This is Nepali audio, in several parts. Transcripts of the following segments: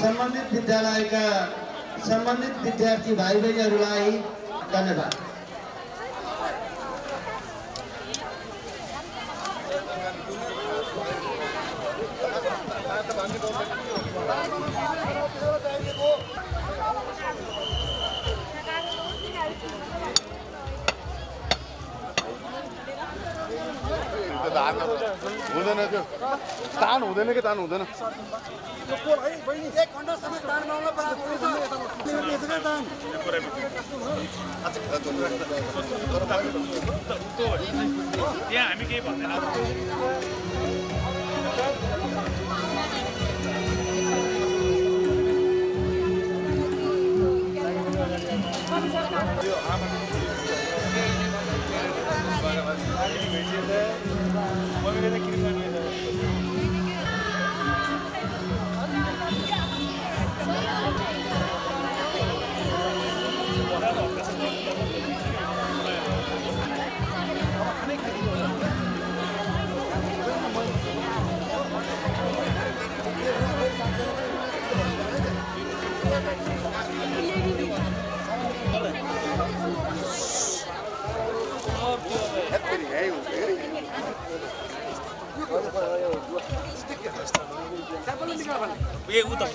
सम्बन्धित विद्यालयका सम्बन्धित विद्यार्थी भाइ बहिनीहरूलाई धन्यवाद। हुँदैन त्यो तान हुँदैन कि तान हुँदैन त्यहाँ हामी केही भन्दैन ये उता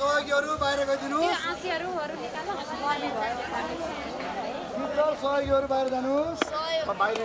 सहयोगीहरु बाहिर गइदिनुस्। सहयोगीहरु बाहिर जानुस्। बाहिर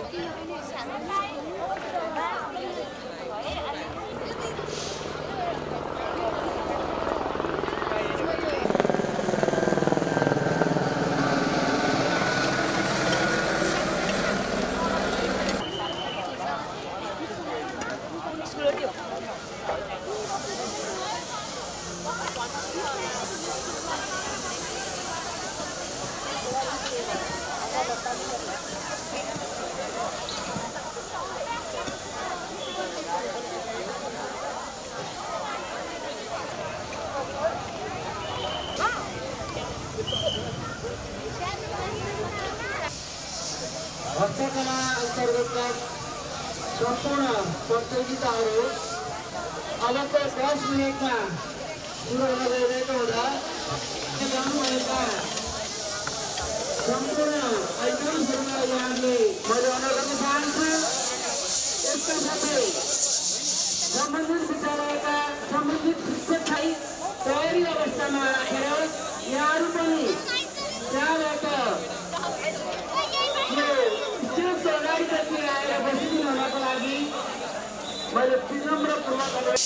कला अन्तर्गतका सम्पूर्ण प्रतियोगिताहरू अबको 10 मिनेटमा सुरु हुन गइरहेको हुँदा जानुभएका सम्पूर्ण आइटम्सहरूलाई यहाँले मैले अनुरोध गर्न चाहन्छु। यसका साथै सम्बन्धित विद्यालयका सम्बन्धित शिक्षकलाई तयारी अवस्थामा राखेर यहाँहरू पनि त्यहाँबाट यो स्टेजको अगाडिपट्टि आएर बसिदिनु हुनको लागि मैले विनम्रपूर्वक अनुरोध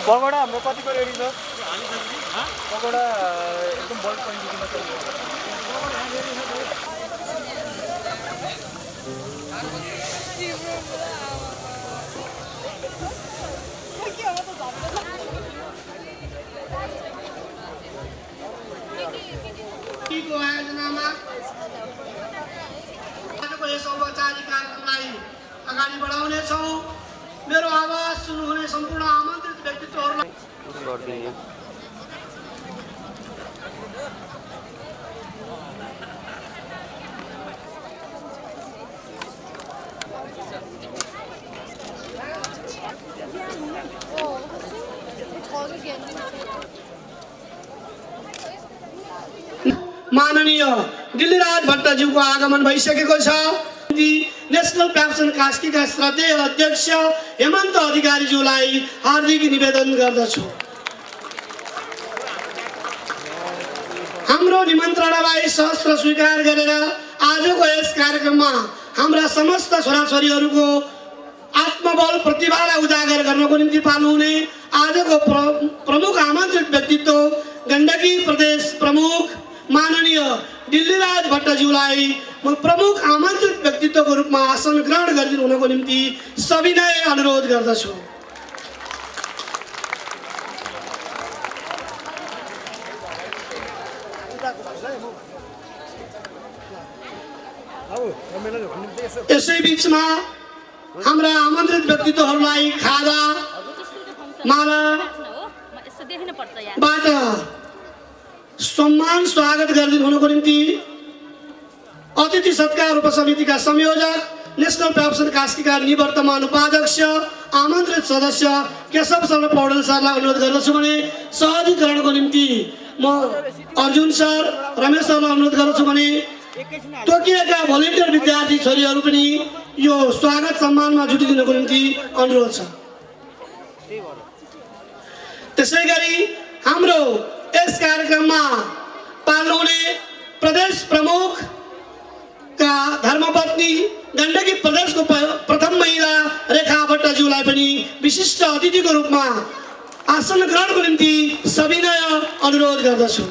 पकौडा हाम्रो कतिको रेडी छ पकौडा एकदम बल्क क्वान्टिटीमा छ को आयोजनामा आजको यस औपचारिक कार्यक्रमलाई अगाडि बढाउनेछौँ। मेरो आवाज सुन्नुहुने सम्पूर्ण आमन्त्रित व्यक्तित्वहरूलाई माननीय गिरिराज भट्टज्यूको आगमन भइसकेको छ। नेशनल पेप्सन कास्कीका श्रद्धेय अध्यक्ष हेमन्त अधिकारीज्यूलाई हार्दिक निवेदन गर्दछु। हाम्रो निमन्त्रणालाई सहर्ष स्वीकार गरेर आजको यस कार्यक्रममा हाम्रा समस्त छोराछोरीहरूको आत्मबल प्रतिभालाई उजागर गर्नको निम्ति पाल्नुहुने आजको प्रमुख आमन्त्रित व्यक्तित्व गण्डकी प्रदेश प्रमुख माननीय दिल्लीराज भट्टज्यूलाई म प्रमुख आमन्त्रित व्यक्तित्वको रूपमा आसन ग्रहण गरिदिनु हुनको निम्ति सविनय अनुरोध गर्दछु। यसै बीचमा हाम्रा आमन्त्रित व्यक्तित्वहरूलाई खाजा मालाबाट सम्मान स्वागत गरिदिनु हुनको निम्ति अतिथि सत्कार उपसमितिका संयोजक नेशनल पेप्सन कास्कीका निवर्तमान उपाध्यक्ष आमन्त्रित सदस्य केशव शर्मा पौडेल सरलाई अनुरोध गर्दछु भने सहजीकरणको निम्ति म अर्जुन सर रमेश सरलाई अनुरोध गर्दछु भने तोकिएका भोलिन्टियर विद्यार्थी छोरीहरू पनि यो स्वागत सम्मानमा जुटिदिनको निम्ति अनुरोध छ। त्यसै गरी हाम्रो यस कार्यक्रममा पाल्नुहुने प्रदेश प्रमुख का धर्मपत्नी गण्डकी प्रदेशको प्रथम महिला रेखा भट्टज्यूलाई पनि विशिष्ट अतिथिको रूपमा आसन ग्रहणको निम्ति सविनय अनुरोध गर्दछु।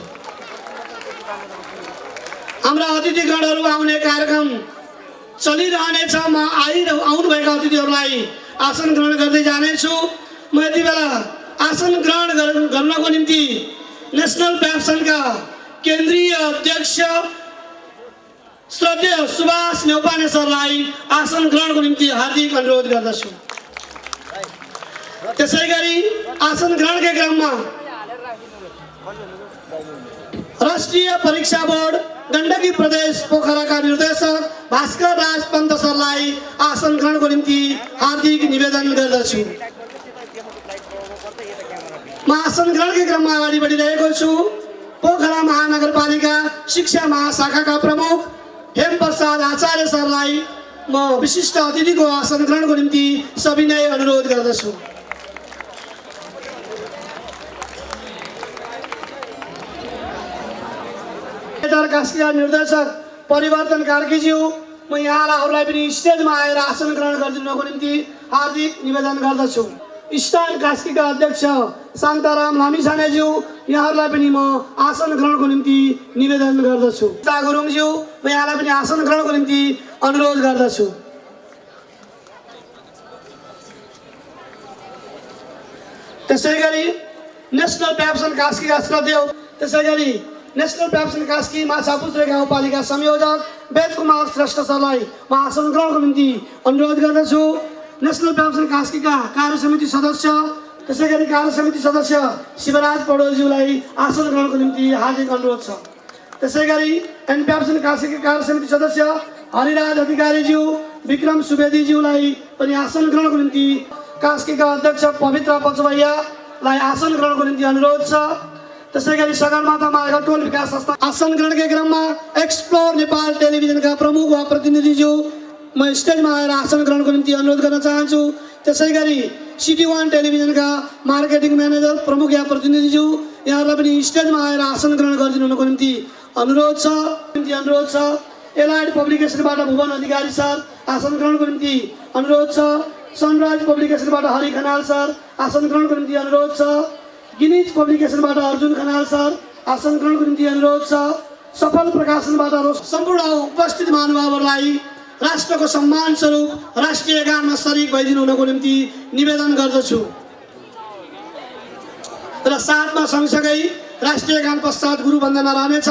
हाम्रा अतिथिगणहरू आउने कार्यक्रम चलिरहनेछ। म आउनुभएका अतिथिहरूलाई आसन ग्रहण गर्दै जानेछु। म यति बेला आसन ग्रहण गर्नको निम्ति नेशनल पेप्सनका केन्द्रीय अध्यक्ष श्रद्धेय सुभाष नेउपाने सरलाई आसन ग्रहणको निम्ति हार्दिक अनुरोध गर्दछु। त्यसै गरी आसन ग्रहणकै क्रममा राष्ट्रिय परीक्षा बोर्ड गण्डकी प्रदेश पोखराका निर्देशक भास्कर राज पन्त सरलाई आसन ग्रहणको निम्ति हार्दिक निवेदन गर्दछु। म आसन ग्रहणकै क्रममा अगाडि बढिरहेको छु। पोखरा महानगरपालिका शिक्षा महाशाखाका प्रमुख हेम प्रसाद आचार्य सरलाई म विशिष्ट अतिथिको आसन ग्रहणको निम्ति सविनय अनुरोध गर्दछु। कास्कीका निर्देशक परिवर्तन कार्कीज्यू म यहाँलाई पनि स्टेजमा आएर आसन ग्रहण गरिदिनुको निम्ति हार्दिक निवेदन गर्दछु। स्टान कास्कीका अध्यक्ष शान्ताराम लामिछानेज्यू यहाँहरूलाई पनि म आसन ग्रहणको निम्ति निवेदन गर्दछु। गुरुङज्यू म यहाँलाई पनि आसन ग्रहणको निम्ति अनुरोध गर्दछु। त्यसै गरी नेशनल पेप्सन कास्कीका श्रद्धेय त्यसै गरी नेसनल पेप्सन कास्की माछापुच्छ्रे गाउँपालिका संयोजक वेद कुमार श्रेष्ठ सरलाई म आसन ग्रहणको निम्ति अनुरोध गर्दछु। नेसनल पेप्सन कास्कीका कार्य समिति सदस्य त्यसै गरी कार्य समिति सदस्य शिवराज पौडेलज्यूलाई आसन ग्रहणको निम्ति हार्दिक अनुरोध छ। त्यसै गरी एनपेप्सन कास्कीका कार्य समिति सदस्य हरिराज अधिकारीज्यू विक्रम सुवेदीज्यूलाई पनि आसन ग्रहणको निम्ति कास्कीका अध्यक्ष पवित्र पचवैयालाई आसन ग्रहणको निम्ति अनुरोध छ। त्यसै गरी सगरमाथा मार्ग टोल विकास संस्था आसन ग्रहणकै क्रममा एक्सप्लोर नेपाल टेलिभिजनका प्रमुख वा प्रतिनिधिज्यू म स्टेजमा आएर आसन ग्रहणको निम्ति अनुरोध गर्न चाहन्छु। त्यसै गरी सिटी वान टेलिभिजनका मार्केटिङ म्यानेजर प्रमुख या प्रतिनिधिज्यू यहाँहरूलाई पनि स्टेजमा आएर आसन ग्रहण गरिदिनुको निम्ति अनुरोध छ। एलाइड पब्लिकेसनबाट भुवन अधिकारी सर आसन ग्रहणको निम्ति अनुरोध छ। सनराइज पब्लिकेसनबाट हरि खनाल सर आसन ग्रहणको निम्ति अनुरोध छ। गिनिज पब्लिकेसनबाट अर्जुन खनाल सर आसन ग्रहणको निम्ति अनुरोध छ। सफल प्रकाशनबाट सम्पूर्ण उपस्थित महानुभावहरूलाई राष्ट्रको सम्मान स्वरूप राष्ट्रिय गानमा शरीक भइदिनु हुनको निम्ति निवेदन गर्दछु र साथमा सँगसँगै राष्ट्रिय गान पश्चात गुरु वन्दना रहनेछ।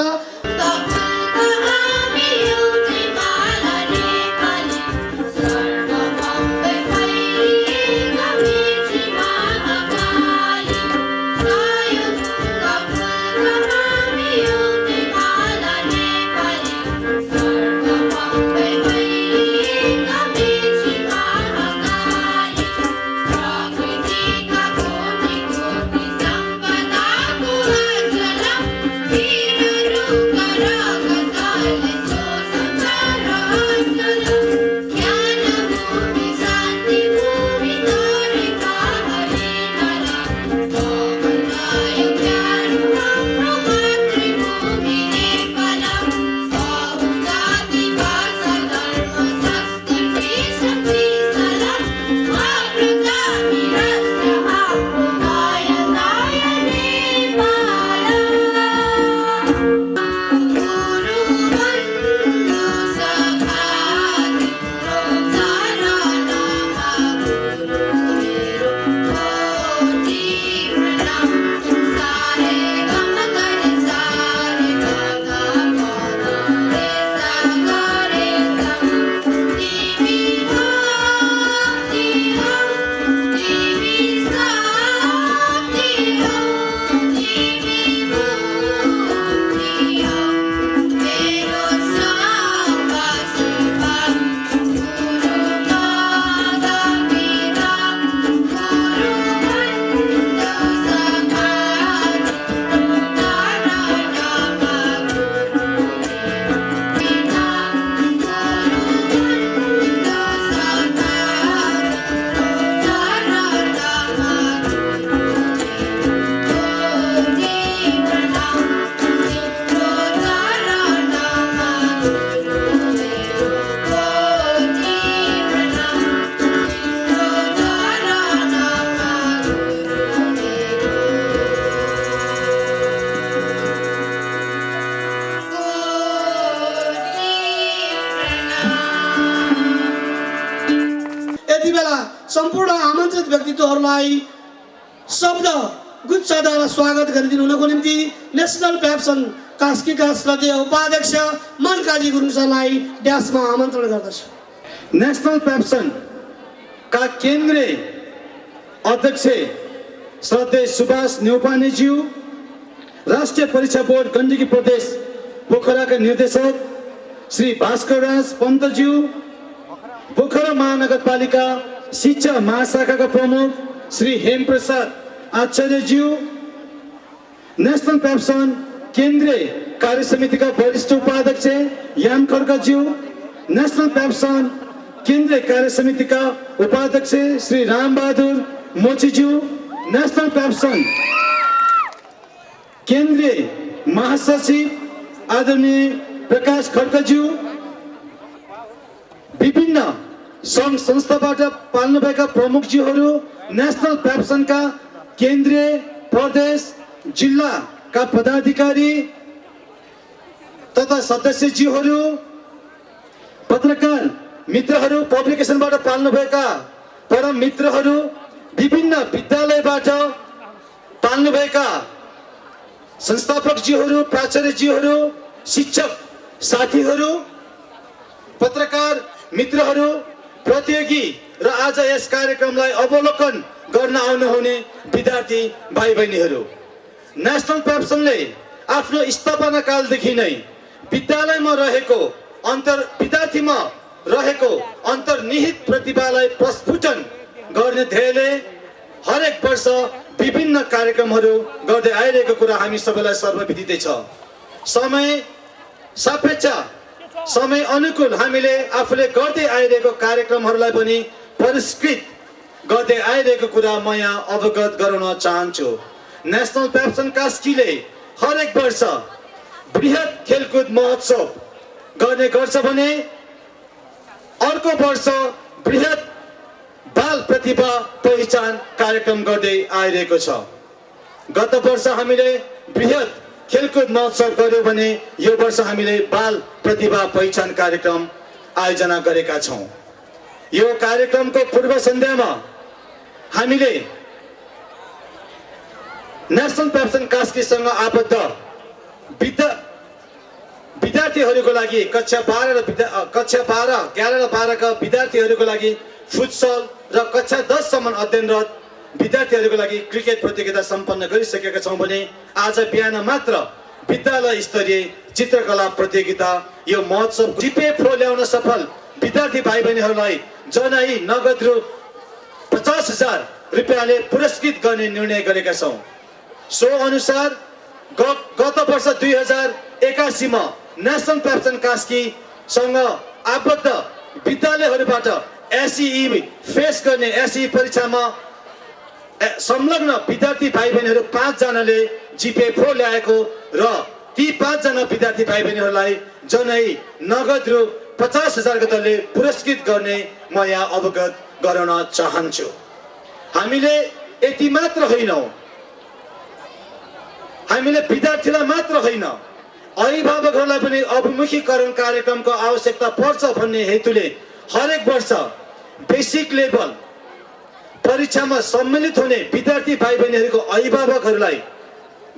सम्पूर्ण आमन्त्रित व्यक्तित्वहरूलाई शब्द गुच्छद्वारा स्वागत गरिदिनु हुनको निम्ति नेसनल पेप्सन कास्कीका श्रद्धेय उपाध्यक्ष मनकाजी गुरुङ सरलाई ड्यासमा आमन्त्रण गर्दछु। नेसनल पेप्सन का केन्द्रीय अध्यक्ष श्रद्धेय सुभाष न्यौपानेज्यू, राष्ट्रिय परीक्षा बोर्ड गण्डकी प्रदेश पोखराका निर्देशक श्री भास्कर राज पन्तज्यू, पोखरा महानगरपालिका शिक्षा महाशाखाका प्रमुख श्री हेमप्रसाद आचार्यज्यू, नेसनल पेप्सन केन्द्रीय कार्य समितिका वरिष्ठ उपाध्यक्ष यान खड्काज्यू, नेसनल पेप्सन केन्द्रीय कार्य समितिका उपाध्यक्ष श्री रामबहादुर मोचीज्यू, नेसनल पेप्सन केन्द्रीय महासचिव आदरणीय प्रकाश खड्काज्यू, विभिन्न सङ्घ संस्थाबाट पाल्नुभएका प्रमुखज्यूहरू, नेसनल पेप्सनका केन्द्रीय प्रदेश जिल्लाका पदाधिकारी तथा सदस्यज्यूहरू, पत्रकार मित्रहरू, पब्लिकेसनबाट पाल्नुभएका परम मित्रहरू, विभिन्न विद्यालयबाट पाल्नुभएका संस्थापकज्यूहरू, प्राचार्यज्यूहरू, शिक्षक साथीहरू, पत्रकार मित्रहरू, प्रतियोगी र आज यस कार्यक्रमलाई अवलोकन गर्न आउनुहुने विद्यार्थी भाइ बहिनीहरू, नेसनल पेप्सनले आफ्नो स्थापना कालदेखि नै विद्यालयमा रहेको विद्यार्थीमा रहेको अन्तर्निहित प्रतिभालाई प्रस्फुटन गर्ने ध्येयले हरेक वर्ष विभिन्न कार्यक्रमहरू गर्दै आइरहेको कुरा हामी सबैलाई सर्वविदितै छ। समय सापेक्ष, समय अनुकूल हामीले आफूले गर्दै आइरहेको कार्यक्रमहरूलाई पनि परिष्कृत गर्दै आइरहेको कुरा म यहाँ अवगत गराउन चाहन्छु। नेसनल पेप्सन कास्कीले हरेक वर्ष बृहत खेलकुद महोत्सव गर्ने गर्छ भने अर्को वर्ष बृहत बाल प्रतिभा पहिचान कार्यक्रम गर्दै आइरहेको छ। गत वर्ष हामीले बृहत खेलकुद महोत्सव गर्यो भने यो वर्ष हामीले बाल प्रतिभा पहिचान कार्यक्रम आयोजना गरेका छौँ। यो कार्यक्रमको पूर्व सन्ध्यामा हामीले नेसनल पेप्सन कास्कीसँग आबद्ध विद्यार्थीहरूको लागि कक्षा 11 र 12 का विद्यार्थीहरूको लागि फुटसल र कक्षा 10 सम्म अध्ययनरत विद्यार्थीहरूको लागि क्रिकेट प्रतियोगिता सम्पन्न गरिसकेका छौँ भने आज बिहान मात्र विद्यालय स्तरीय चित्रकला प्रतियोगिता यो महोत्सव जिपे प्रो ल्याउन सफल विद्यार्थी भाइ बहिनीहरूलाई जनै नगद रु 50,000 रुपियाँले पुरस्कृत गर्ने निर्णय गरेका छौँ। सो अनुसार गत वर्ष 2081 मा नेसनल पेप्सन कास्कीसँग आबद्ध विद्यालयहरूबाट एसई फेस गर्ने एसई परीक्षामा संलग्न विद्यार्थी भाइ बहिनीहरू 5 जनाले जिपे प्रो ल्याएको र ती 5 जना विद्यार्थी भाइ बहिनीहरूलाई जनै नगद रु 50,000 दरले पुरस्कृत गर्ने म यहाँ अवगत गराउन चाहन्छु। हामीले यति मात्र होइनौँ, हामीले विद्यार्थीलाई मात्र होइन अभिभावकहरूलाई पनि अभिमुखीकरण कार्यक्रमको आवश्यकता पर्छ भन्ने हेतुले हरेक वर्ष बेसिक लेभल परीक्षामा सम्मिलित हुने विद्यार्थी भाइ बहिनीहरूको अभिभावकहरूलाई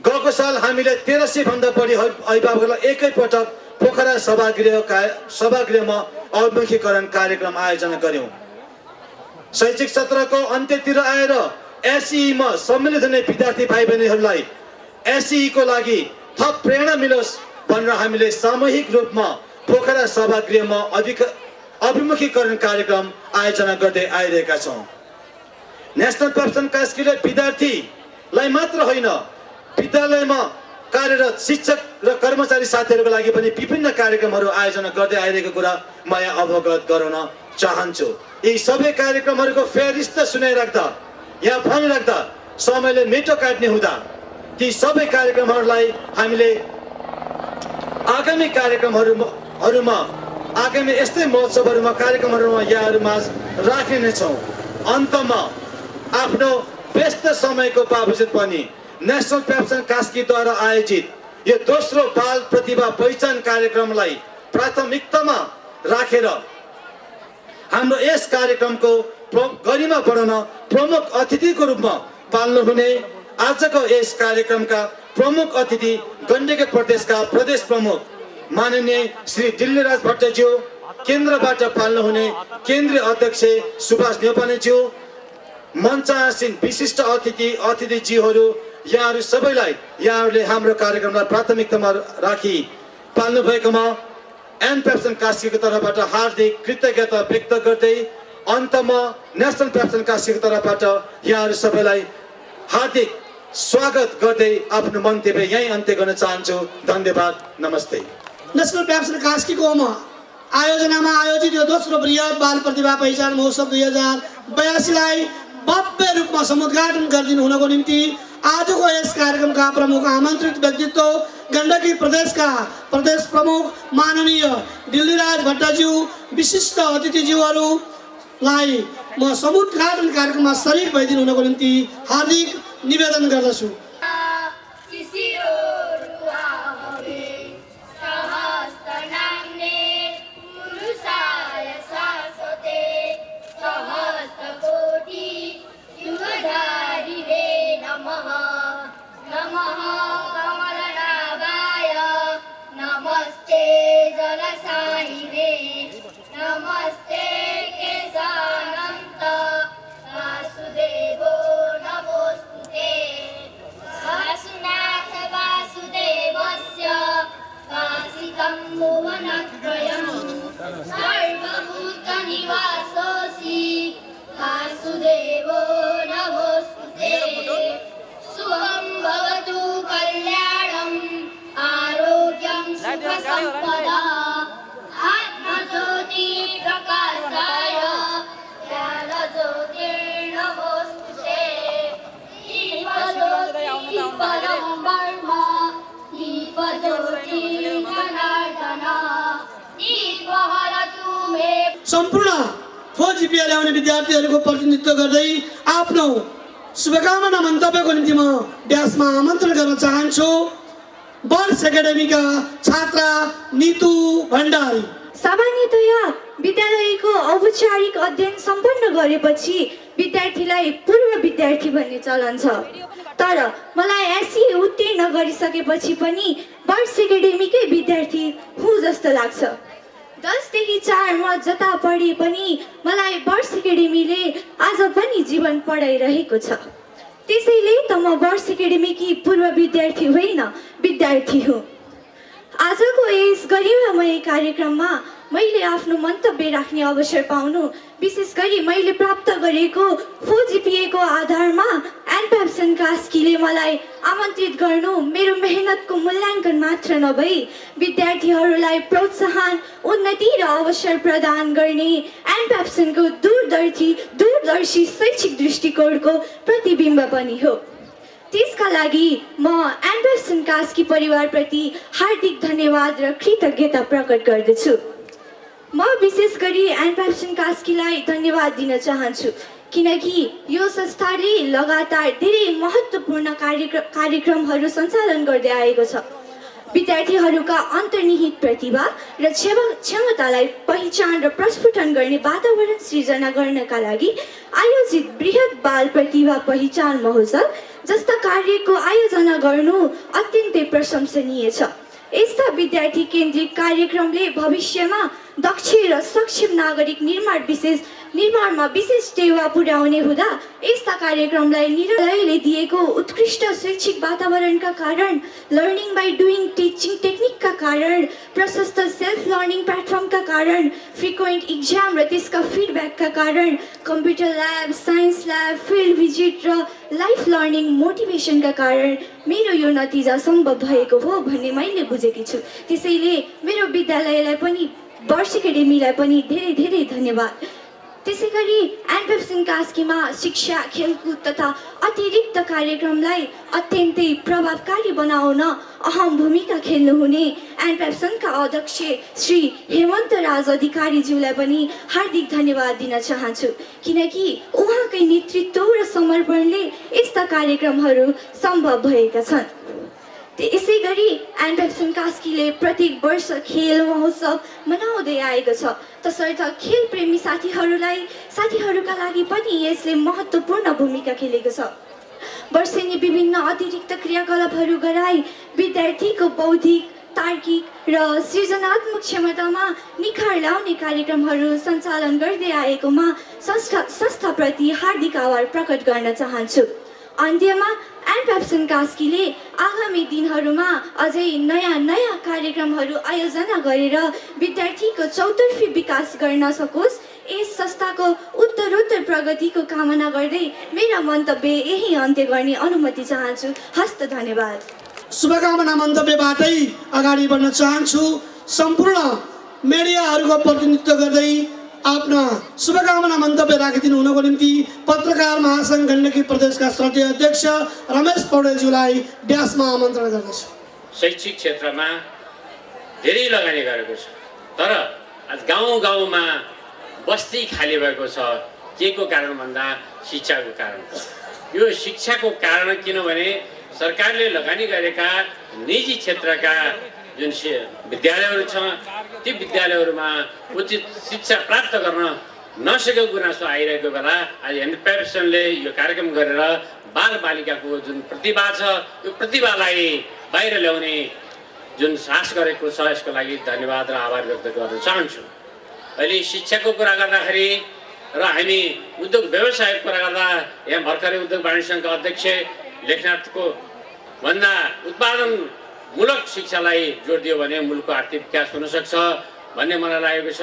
गएको साल हामीले 1300 भन्दा बढी अभिभावकहरूलाई एकैपटक पोखरा सभागृहमा अभिमुखीकरण कार्यक्रम आयोजना गर्यौं। शैक्षिक सत्रको अन्त्यतिर आएर एसई मा सम्मिलित हुने विद्यार्थी भाइ बहिनीहरूलाई एसई को लागि थप प्रेरणा मिलोस् भनेर हामीले सामूहिक रूपमा पोखरा सभागृहमा अभिमुखीकरण कार्यक्रम आयोजना गर्दै आइरहेका छौँ। नेसनल पेप्सन कास्कीले विद्यार्थीलाई मात्र होइन विद्यालयमा कार्यरत शिक्षक र कर्मचारी साथीहरूको लागि पनि विभिन्न कार्यक्रमहरू आयोजना गर्दै आइरहेको कुरा म यहाँ अवगत गराउन चाहन्छु। यी सबै कार्यक्रमहरूको फेरिस्त सुनाइराख्दा यहाँ भनिराख्दा समयले मेटो काट्ने हुँदा ती सबै कार्यक्रमहरूलाई हामीले आगामी कार्यक्रमहरूमा आगामी यस्तै महोत्सवहरूमा कार्यक्रमहरूमा यहाँहरूमा राख्ने नै छौँ। अन्तमा आफ्नो व्यस्त समयको बावजुद पनि नेसनल पेप्सन कास्कीद्वारा आयोजित यो दोस्रो बाल प्रतिभा पहिचान कार्यक्रमलाई प्राथमिकतामा राखेर हाम्रो यस कार्यक्रमको गरिमा बढाउन प्रमुख अतिथिको रूपमा पाल्नुहुने आजको यस कार्यक्रमका प्रमुख अतिथि गण्डकी प्रदेशका प्रदेश प्रमुख माननीय श्री दिल्लीराज भट्टज्यू, केन्द्रबाट पाल्नुहुने केन्द्रीय अध्यक्ष सुभाष नेपालीज्यू, मञ्चासीन विशिष्ट अतिथिज्यूहरू, यहाँहरू सबैलाई यहाँहरूले हाम्रो कार्यक्रमलाई प्राथमिकतामा राखी पाल्नु भएकोमा एन पेप्सन कास्कीको तर्फबाट हार्दिक कृतज्ञता व्यक्त गर्दै अन्तमा नेसनल पेप्सन कास्कीको तर्फबाट यहाँहरू सबैलाई हार्दिक स्वागत गर्दै आफ्नो मन्तव्य यही अन्त्य गर्न चाहन्छु। धन्यवाद, नमस्ते। नेसनल पेप्सन कास्कीको आयोजनामा आयोजित यो दोस्रो बृहत बाल प्रतिभा पहिचान महोत्सव 2082लाई भव्य रूपमा समुद्घाटन गरिदिनु हुनको निम्ति आजको यस कार्यक्रमका प्रमुख आमन्त्रित व्यक्तित्व गण्डकी प्रदेशका प्रदेश प्रमुख माननीय दिल्लीराज भट्टज्यू, विशिष्ट अतिथिज्यूहरूलाई म समुद्घाटन कार्यक्रममा शरीक भइदिनु हुनको निम्ति हार्दिक निवेदन गर्दछु। नमः कमल वासुदेवो नमोस्तुते शुभं भवतु कल्याणं आरोग्यं सुखसम्पदा आत्मज्योति प्रकाशाय ज्ञानज्योतिर्नमोस्तुते दीपज्योति परं ब्रह्म दीपज्योति जनार्दन दीपहरतु मे सम्पूर्ण खोज जिपिया ल्याउने विद्यार्थीहरूको प्रतिनिधित्व गर्दै आफ्नो शुभकामना मन्तव्यको निम्ति म ड्यासमा आमन्त्रण गर्न चाहन्छु वर्ष एकाडेमीका छात्रा नितु भण्डारी। सामान्यतया विद्यालयको औपचारिक अध्ययन सम्पन्न गरेपछि विद्यार्थीलाई पूर्व विद्यार्थी भन्ने चलन छ, तर मलाई एसए उत्तीर्ण गरिसकेपछि पनि वर्ष एकाडेमीकै विद्यार्थी हुँ जस्तो लाग्छ। 10 देखि 4 म जता पढे पनि मलाई वर्ष एकाडेमीले आज पनि जीवन पढाइरहेको छ। त्यसैले त म वर्ष एकाडेमीकी पूर्व विद्यार्थी होइन, विद्यार्थी हुँ। आजको यस गरिमामय कार्यक्रममा मैले आफ्नो मन्तव्य राख्ने अवसर पाउनु विशेष गरी मैले प्राप्त गरेको 4 GPA को आधारमा एनप्याप्सन कास्कीले मलाई आमन्त्रित गर्नु मेरो मेहनतको मूल्याङ्कन मात्र नभई विद्यार्थीहरूलाई प्रोत्साहन, उन्नति र अवसर प्रदान गर्ने एनप्याप्सनको दूरदर्शी शैक्षिक दृष्टिकोणको प्रतिबिम्ब पनि हो। त्यसका लागि म एनप्याप्सन कास्की परिवारप्रति हार्दिक धन्यवाद र कृतज्ञता प्रकट गर्दछु। म विशेष गरी एनप्याप्सन कास्कीलाई धन्यवाद दिन चाहन्छु किनकि यो संस्थाले लगातार धेरै महत्त्वपूर्ण कार्यक्रमहरू सञ्चालन गर्दै आएको छ। विद्यार्थीहरूका अन्तर्निहित प्रतिभा र क्षमतालाई पहिचान र प्रस्फुटन गर्ने वातावरण सृजना गर्नका लागि आयोजित बृहत बाल प्रतिभा पहिचान महोत्सव जस्ता कार्यको आयोजना गर्नु अत्यन्तै प्रशंसनीय छ। यस्ता विद्यार्थी केन्द्रित कार्यक्रमले भविष्यमा दक्ष र सक्षम नागरिक निर्माणमा विशेष टेवा पुर्याउने हुँदा यस्ता कार्यक्रमलाई निर्णयले दिएको उत्कृष्ट शैक्षिक वातावरणका कारण, लर्निङ बाई डुइङ टिचिङ टेक्निकका कारण, प्रशस्त सेल्फ लर्निङ प्लेटफर्मका कारण, फ्रिक्वेन्ट इक्जाम र त्यसका फिडब्याकका कारण, computer lab, science lab, field visit र लाइफ लर्निङ मोटिभेसनका कारण मेरो यो नतिजा सम्भव भएको हो भन्ने मैले बुझेकी छु। त्यसैले मेरो विद्यालयलाई पनि वर्ष एकाडेमीलाई पनि धेरै धेरै धन्यवाद। त्यसै गरी एनप्याप्सन कास्कीमा शिक्षा, खेलकुद तथा अतिरिक्त कार्यक्रमलाई अत्यन्तै प्रभावकारी बनाउन अहम भूमिका खेल्नुहुने एनप्याप्सनका अध्यक्ष श्री हेमन्त राज अधिकारीज्यूलाई पनि हार्दिक धन्यवाद दिन चाहन्छु किनकि उहाँकै नेतृत्व र समर्पणले यस्ता कार्यक्रमहरू सम्भव भएका छन्। यसै गरी एनप्याप्सन कास्कीले प्रत्येक वर्ष खेल महोत्सव मनाउँदै आएको छ, तसर्थ खेल प्रेमी साथीहरूका लागि पनि यसले महत्त्वपूर्ण भूमिका खेलेको छ। वर्षेनी विभिन्न अतिरिक्त क्रियाकलापहरू गराई विद्यार्थीको बौद्धिक, तार्किक र सृजनात्मक क्षमतामा निखार ल्याउने कार्यक्रमहरू सञ्चालन गर्दै आएकोमा संस्थाप्रति हार्दिक आभार प्रकट गर्न चाहन्छु। अन्त्यमा एनप्याप्सन कास्कीले आगामी दिनहरूमा अझै नयाँ कार्यक्रमहरू आयोजना गरेर विद्यार्थीको चौतर्फी विकास गर्न सकोस्, यस संस्थाको उत्तरोत्तर प्रगतिको कामना गर्दै मेरा मन्तव्य यही अन्त्य गर्ने अनुमति चाहन्छु। हस्त धन्यवाद। शुभकामना मन्तव्यबाटै अगाडि बढ्न चाहन्छु। सम्पूर्ण मिडियाहरूको प्रतिनिधित्व गर्दै आफ्ना शुभकामना मन्तव्य राखिदिनु हुनको निम्ति पत्रकार महासङ्घ गण्डकी प्रदेशका श्रद्धेय अध्यक्ष रमेश पौडेलज्यूलाई ड्यासमा आमन्त्रण गर्दछु। शैक्षिक क्षेत्रमा धेरै लगानी गरेको छ, तर आज गाउँमा बस्ती खाली भएको छ। के को कारण भन्दा शिक्षाको कारण। यो शिक्षाको कारण किनभने सरकारले लगानी गरेका निजी क्षेत्रका जुन विद्यालयहरू छ ती विद्यालयहरूमा उचित शिक्षा प्राप्त गर्न नसकेको गुनासो आइरहेको बेला आज एनप्याप्सनले यो कार्यक्रम गरेर बालबालिकाको जुन प्रतिभा छ यो प्रतिभालाई बाहिर ल्याउने जुन साहस गरेको छ यसको लागि धन्यवाद र आभार व्यक्त गर्न चाहन्छु। अहिले शिक्षाको कुरा गर्दाखेरि र हामी उद्योग व्यवसायको कुरा गर्दा यहाँ भर्खरै उद्योग वाणिज्य सङ्घका अध्यक्ष लेखनाथको भन्दा उत्पादनमूलक शिक्षालाई जोड दियो भने मुलुकको आर्थिक विकास हुन सक्छ भन्ने मलाई लागेको छ।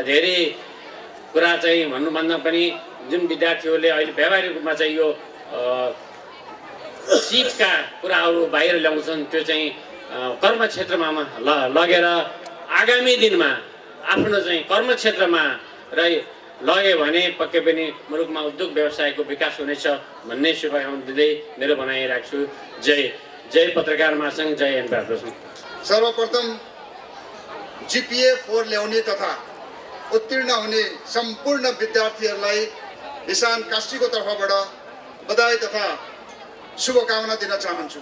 धेरै कुरा चाहिँ भन्नुभन्दा पनि जुन विद्यार्थीहरूले अहिले व्यावहारिक रूपमा चाहिँ यो सिपका कुराहरू बाहिर ल्याउँछन् त्यो चाहिँ कर्मक्षेत्रमा लगेर आगामी दिनमा आफ्नो चाहिँ कर्मक्षेत्रमा लग्यो भने पक्कै पनि मुलुकमा उद्योग व्यवसायको विकास हुनेछ भन्ने शुभकामना दिँदै मेरो भनाइ राख्छु। जय पत्रकार महासङ्घ, जय एनपिआर। सर्वप्रथम GPA 4 ल्याउने तथा उत्तीर्ण हुने सम्पूर्ण विद्यार्थीहरूलाई इसान कास्कीको तर्फबाट बधाई तथा शुभकामना दिन चाहन्छु।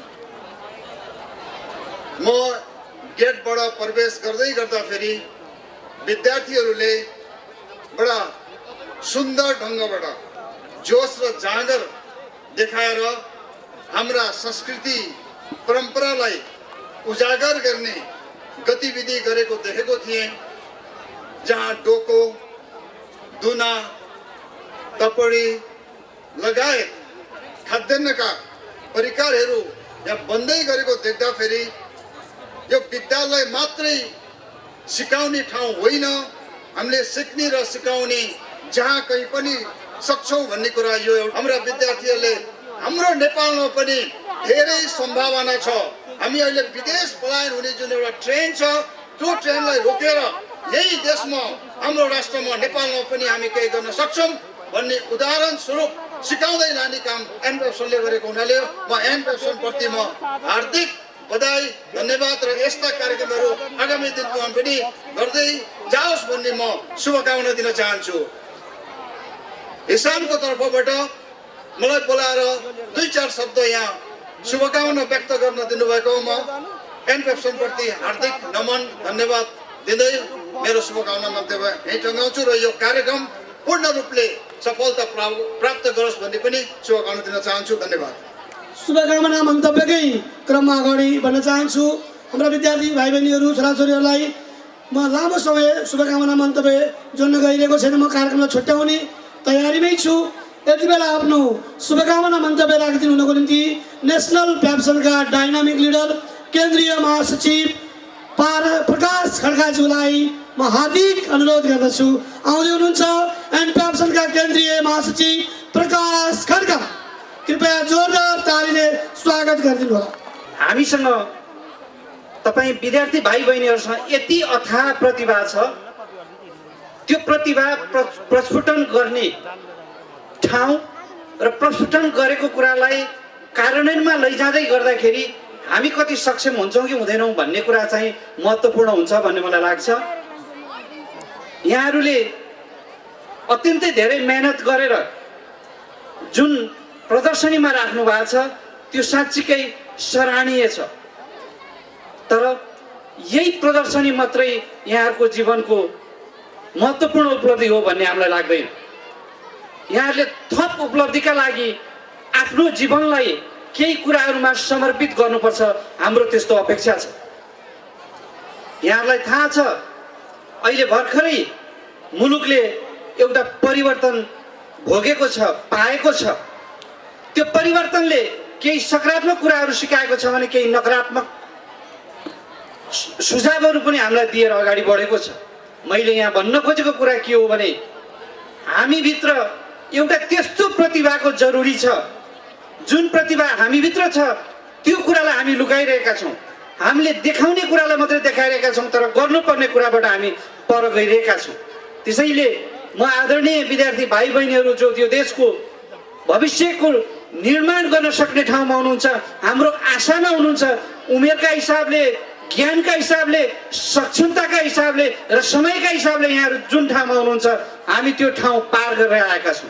म गेटबाट प्रवेश गर्दाखेरि विद्यार्थीहरूले बडा सुन्दर ढङ्गबाट जोस र जाँगर देखाएर हाम्रा संस्कृति परम्परालाई उजागर गर्ने गतिविधि गरेको देखेको थिएँ, जहाँ डोको, दुना, तपडी लगायत खाद्यान्नका परिकारहरू यहाँ बन्दै गरेको देख्दाखेरि यो विद्यालय मात्रै सिकाउने ठाउँ होइन, हामीले सिक्ने र सिकाउने जहाँ कहीँ पनि सक्छौँ भन्ने कुरा यो हाम्रा विद्यार्थीहरूले हाम्रो नेपालमा पनि धेरै सम्भावना छ। हामी अहिले विदेश पलायन हुने जुन एउटा ट्रेन छ त्यो ट्रेनलाई रोकेर यही देशमा हाम्रो राष्ट्रमा नेपालमा पनि हामी केही गर्न सक्छौँ भन्ने उदाहरण स्वरूप सिकाउँदै लाने काम एनपिएफसनले गरेको हुनाले म एनपिएफसनप्रति म हार्दिक बधाई, धन्यवाद र यस्ता कार्यक्रमहरू आगामी दिनमा पनि गर्दै जाओस् भन्ने म शुभकामना दिन चाहन्छु। इसानको तर्फबाट मलाई बोलाएर 2-4 शब्द यहाँ शुभकामना व्यक्त गर्न दिनुभएको म एनपिएफसनप्रति हार्दिक नमन धन्यवाद दिँदै मेरो शुभकामना मन्तव्य यहीँ टङ्गाउँछु र यो कार्यक्रम पूर्ण रूपले सफलता प्राप्त गरोस् भन्ने पनि शुभकामना दिन चाहन्छु। धन्यवाद। शुभकामना मन्तव्यकै क्रममा अगाडि बढ्न चाहन्छु। हाम्रा विद्यार्थी भाइ बहिनीहरू, छोराछोरीहरूलाई म लामो समय शुभकामना मन्तव्य जोड्न गइरहेको छैन, म कार्यक्रमलाई छुट्याउने तयारीमै छु। यति बेला आफ्नो शुभकामना मन्तव्य राखिदिनु हुनको निम्ति नेसनल प्याप्सनका डाइनामिक लिडर केन्द्रीय महासचिव प्रकाश खड्काज्यूलाई म हार्दिक अनुरोध गर्दछु। आउँदै हुनुहुन्छ एनपिएफसनका केन्द्रीय महासचिव प्रकाश खड्का, कृपया जोरदार तालीले स्वागत गरिदिनु होला। हामीसँग तपाईँ विद्यार्थी भाइ बहिनीहरूसँग यति अथाह प्रतिभा छ, त्यो प्रतिभा प्रस्फुटन गर्ने ठाउँ र प्रस्फुटन गरेको कुरालाई कार्यान्वयनमा लैजाँदै गर्दाखेरि हामी कति सक्षम हुन्छौँ कि हुँदैनौँ भन्ने कुरा चाहिँ महत्त्वपूर्ण हुन्छ भन्ने मलाई लाग्छ। यहाँहरूले अत्यन्तै धेरै मेहनत गरेर जुन प्रदर्शनीमा राख्नु भएको छ त्यो साँच्चीकै सराहनीय छ, तर यही प्रदर्शनी मात्रै यहाँहरूको जीवनको महत्त्वपूर्ण उपलब्धि हो भन्ने हामीलाई लाग्दैन। यहाँहरूले थप उपलब्धिका लागि आफ्नो जीवनलाई केही कुराहरूमा समर्पित गर्नुपर्छ, हाम्रो त्यस्तो अपेक्षा छ। यहाँहरूलाई थाहा छ अहिले भर्खरै मुलुकले एउटा परिवर्तन भोगेको छ, पाएको छ। त्यो परिवर्तनले केही सकारात्मक कुराहरू सिकाएको छ भने केही नकारात्मक सुझावहरू पनि हामीलाई दिएर अगाडि बढेको छ। मैले यहाँ भन्न खोजेको कुरा के हो भने हामीभित्र एउटा त्यस्तो प्रतिभाको जरुरी छ, जुन प्रतिभा हामीभित्र छ त्यो कुरालाई हामी लुकाइरहेका छौँ। हामीले देखाउने कुरालाई मात्रै देखाइरहेका छौँ, तर गर्नुपर्ने कुराबाट हामी पर गइरहेका छौँ। त्यसैले म आदरणीय विद्यार्थी भाइ बहिनीहरू जो यो देशको भविष्यको निर्माण गर्न सक्ने ठाउँमा हुनुहुन्छ, हाम्रो आशामा हुनुहुन्छ, उमेरका हिसाबले, ज्ञानका हिसाबले, सक्षमताका हिसाबले र समयका हिसाबले यहाँहरू जुन ठाउँमा हुनुहुन्छ हामी त्यो ठाउँ पार गरेर आएका छौँ।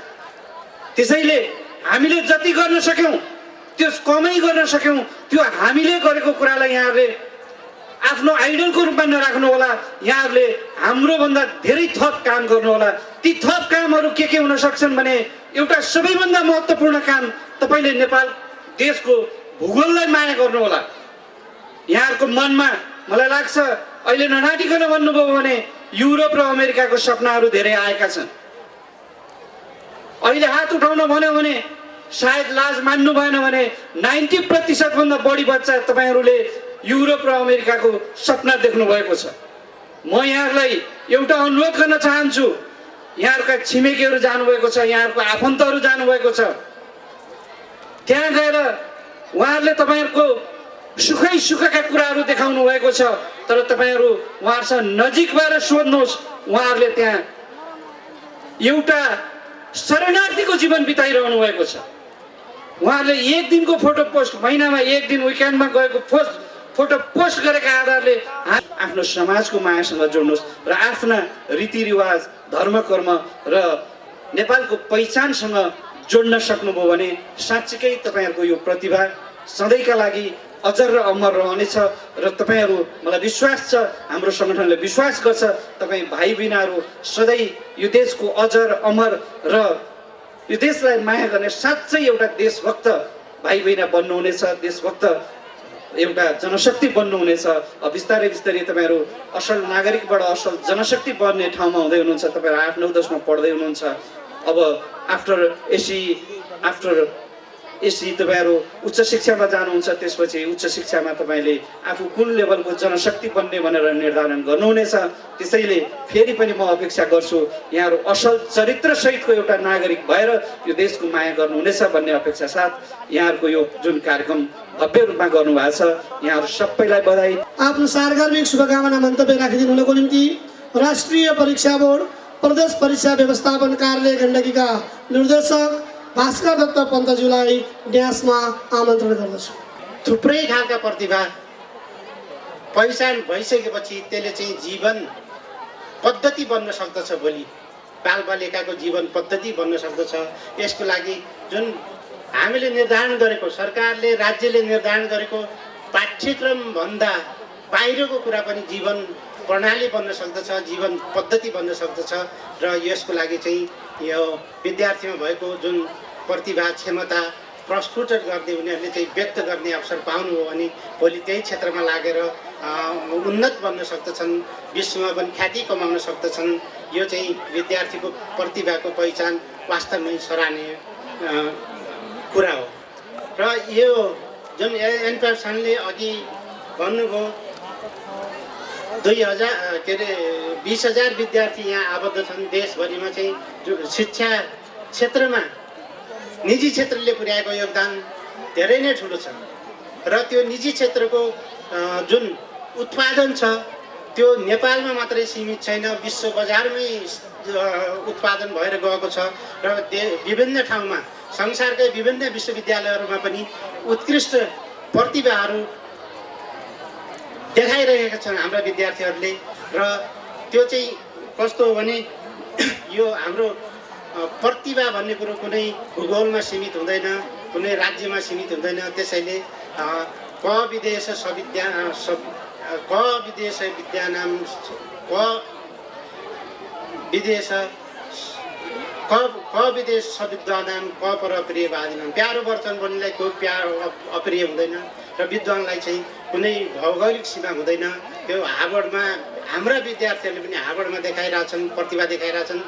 त्यसैले हामीले जति गर्न सक्यौँ त्यो कमै गर्न सक्यौँ, त्यो हामीले गरेको कुरालाई यहाँहरूले आफ्नो आइडलको रूपमा नराख्नु होला। यहाँहरूले हाम्रोभन्दा धेरै थप काम गर्नु होला। ती थप कामहरू के हुन सक्छन् भने एउटा सबैभन्दा महत्त्वपूर्ण काम तपाईँले नेपाल देशको भूगोललाई माया गर्नु होला। यहाँहरूको मनमा मलाई लाग्छ अहिले ननाटिकन भन्नुभयो भने युरोप र अमेरिकाको सपनाहरू धेरै आएका छन्। अहिले हात उठाउन भन्यो भने सायद लाज मान्नु भएन भने 90% भन्दा बढी बच्चा तपाईँहरूले युरोप र अमेरिकाको सपना देख्नु भएको छ। म यहाँहरूलाई एउटा अनुरोध गर्न चाहन्छु, यहाँहरूका छिमेकीहरू जानुभएको छ, यहाँहरूको आफन्तहरू जानुभएको छ। त्यहाँ गएर उहाँहरूले तपाईँहरूको सुखै सुखका कुराहरू देखाउनु भएको छ। तर तपाईँहरू उहाँहरूसँग नजिकबाट सोध्नुहोस्, उहाँहरूले त्यहाँ एउटा शरणार्थीको जीवन बिताइरहनु भएको छ। उहाँहरूले एक दिनको फोटो पोस्ट, महिनामा एक दिन विकेन्डमा गएको फोटो पोस्ट गरेका आधारले आफ्नो समाजको मायासँग जोड्नुहोस् र आफ्ना रीतिरिवाज, धर्म कर्म र नेपालको पहिचानसँग जोड्न सक्नुभयो भने साँच्चीकै तपाईँहरूको यो प्रतिभा सधैँका लागि अजर र अमर रहनेछ। र तपाईँहरू, मलाई विश्वास छ, हाम्रो सङ्गठनले विश्वास गर्छ, तपाईँ भाइ बहिनीहरू सधैँ यो देशको अजर अमर र यो देशलाई माया गर्ने साँच्चै एउटा देशभक्त भाइ बहिनी बन्नुहुनेछ, देशभक्त एउटा जनशक्ति बन्नुहुनेछ। बिस्तारै बिस्तारै तपाईँहरू असल नागरिकबाट असल जनशक्ति बन्ने ठाउँमा हुँदै हुनुहुन्छ। तपाईँहरू 8-9-10मा पढ्दै हुनुहुन्छ। अब आफ्टर एसी तपाईँहरू उच्च शिक्षामा जानुहुन्छ। त्यसपछि उच्च शिक्षामा तपाईँले आफू कुन लेभलको जनशक्ति बन्ने भनेर निर्धारण गर्नुहुनेछ। त्यसैले फेरि पनि म अपेक्षा गर्छु यहाँहरू असल चरित्रसहितको एउटा नागरिक भएर यो देशको माया गर्नुहुनेछ भन्ने अपेक्षा साथ यहाँहरूको यो जुन कार्यक्रम भव्य रूपमा गर्नुभएको छ, यहाँहरू सबैलाई बधाई। आफ्नो सार्वजनिक शुभकामना मन्तव्य राखिदिनु हुनको निम्ति राष्ट्रिय परीक्षा बोर्ड प्रदेश परीक्षा व्यवस्थापन कार्यालय गण्डकीका निर्देशक भास्कर दत्त पन्तज्यूलाई ड्यासमा आमन्त्रण गर्दछु। थुप्रै खालका प्रतिभा पहिचान भइसकेपछि त्यसले चाहिँ जीवन पद्धति बन्न सक्दछ। भोलि बालबालिकाको जीवन पद्धति बन्न सक्दछ। यसको लागि जुन हामीले निर्धारण गरेको, सरकारले राज्यले निर्धारण गरेको पाठ्यक्रमभन्दा बाहिरको कुरा पनि जीवन प्रणाली बन्न सक्दछ, जीवन पद्धति बन्न सक्दछ। र यसको लागि चाहिँ यो विद्यार्थीमा भएको जुन प्रतिभा क्षमता प्रस्फुट गर्ने, उनीहरूले चाहिँ व्यक्त गर्ने अवसर पाउनुभयो भने भोलि त्यही क्षेत्रमा लागेर उन्नत बन्न सक्दछन्, विश्वमा पनि ख्याति कमाउन सक्दछन्। यो चाहिँ विद्यार्थीको प्रतिभाको पहिचान वास्तवमै सराहनीय कुरा हो। र यो जुन एनपेप्सनले अघि भन्नुभयो 20,000 विद्यार्थी यहाँ आबद्ध छन्। देशभरिमा चाहिँ जो शिक्षा क्षेत्रमा निजी क्षेत्रले पुर्याएको योगदान धेरै नै ठुलो छ। र त्यो निजी क्षेत्रको जुन उत्पादन छ त्यो नेपालमा मात्रै सीमित छैन, विश्व बजारमै उत्पादन भएर गएको छ। र विभिन्न ठाउँमा, संसारकै विभिन्न विश्वविद्यालयहरूमा पनि उत्कृष्ट प्रतिभाहरू देखाइरहेका छन् हाम्रा विद्यार्थीहरूले। र त्यो चाहिँ कस्तो हो भने यो हाम्रो प्रतिभा भन्ने कुरो कुनै भूगोलमा सीमित हुँदैन, कुनै राज्यमा सीमित हुँदैन। त्यसैले क विदेश सविद्वानाम क पर प्रियवादिनाम। प्यारो वचन बोल्नेलाई कोही प्यारो अप्रिय हुँदैन र विद्वानलाई चाहिँ कुनै भौगोलिक सीमा हुँदैन। त्यो हार्वर्डमा हाम्रा विद्यार्थीहरूले पनि हार्वर्डमा देखाइरहेछन्, प्रतिभा देखाइरहेछन्,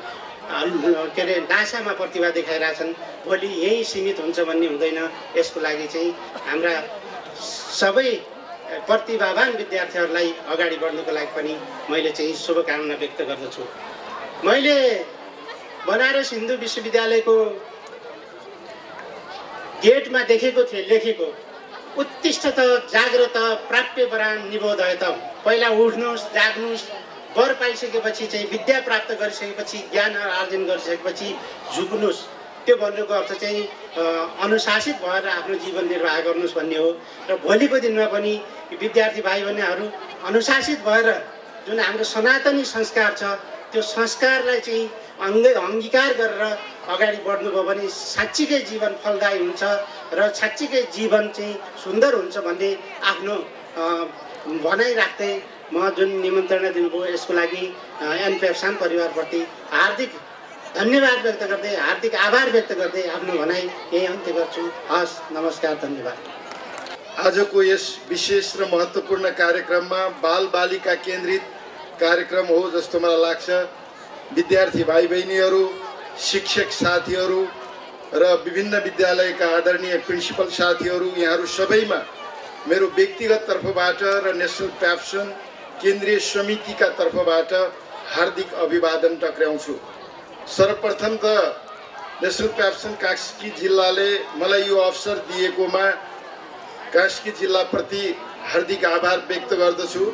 के अरे नासामा प्रतिभा देखाइरहेछन्। भोलि यहीँ सीमित हुन्छ भन्ने हुँदैन। यसको लागि चाहिँ हाम्रा सबै प्रतिभावान विद्यार्थीहरूलाई अगाडि बढ्नुको लागि पनि मैले चाहिँ शुभकामना व्यक्त गर्दछु। मैले बनारस हिन्दू विश्वविद्यालयको गेटमा देखेको थिएँ लेखेको, उत्तिष्ठ त जाग्रत प्राप्य वरान निबोधय त। पहिला उठ्नुहोस्, जाग्नुहोस्, वर पाइसकेपछि चाहिँ विद्या प्राप्त गरिसकेपछि, ज्ञान आर्जन गरिसकेपछि झुक्नुहोस्। त्यो भन्नुको अर्थ चाहिँ अनुशासित भएर आफ्नो जीवन निर्वाह गर्नुहोस् भन्ने हो। र भोलिको दिनमा पनि विद्यार्थी भाइ बहिनीहरू अनुशासित भएर जुन हाम्रो सनातनी संस्कार छ त्यो संस्कारलाई चाहिँ अङ्गीकार गरेर अगाडि बढ्नुभयो भने साँच्चीकै जीवन फलदायी हुन्छ र साँच्चीकै जीवन चाहिँ सुन्दर हुन्छ भन्ने आफ्नो भनाइ राख्दै म जुन निमन्त्रणा दिनुभयो यसको लागि एनपेप्सन परिवारप्रति हार्दिक धन्यवाद व्यक्त गर्दै, हार्दिक आभार व्यक्त गर्दै आफ्नो भनाइ यही अन्त्य गर्छु। हस्, नमस्कार, धन्यवाद। आजको यस विशेष र महत्त्वपूर्ण कार्यक्रममा बालबालिका केन्द्रित कार्यक्रम हो जस्तो मलाई लाग्छ। विद्यार्थी भाइ बहिनीहरू, शिक्षक साथीहरू र विभिन्न विद्यालयका आदरणीय प्रिन्सिपल साथीहरू, यहाँहरू सबैमा मेरो व्यक्तिगत तर्फबाट र नेसनल प्याप्सन केन्द्रीय समितिका तर्फबाट हार्दिक अभिवादन टक्राउँछु। सर्वप्रथम त नेसनल प्याप्सन कास्की जिल्लाले मलाई यो अवसर दिएकोमा कास्की जिल्लाप्रति हार्दिक आभार व्यक्त गर्दछु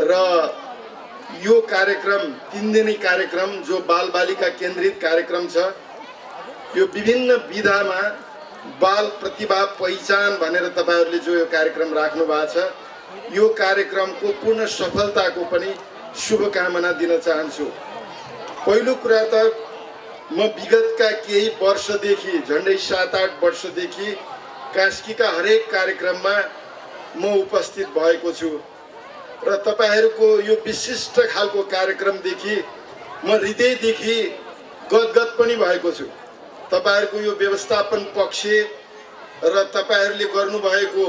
र यो कार्यक्रम 3 दिने कार्यक्रम जो बालबालिका केन्द्रित कार्यक्रम छ यो विभिन्न विधामा बाल प्रतिभा पहिचान भनेर तपाईहरुले जो यो कार्यक्रम राख्नु भएको छ यो कार्यक्रमको पूर्ण सफलताको पनि शुभकामना दिन चाहन्छु। पहिलो कुरा त म विगतका केही वर्षदेखि झन्डै 7-8 वर्षदेखि कास्कीका हरेक कार्यक्रममा म उपस्थित भएको छु र तपाईहरुको यो विशिष्ट खालको कार्यक्रमदेखि म हृदयदेखि गदगद पनि भएको छु। तपाईहरुको यो व्यवस्थापन पक्ष र तपाईहरुले गर्नुभएको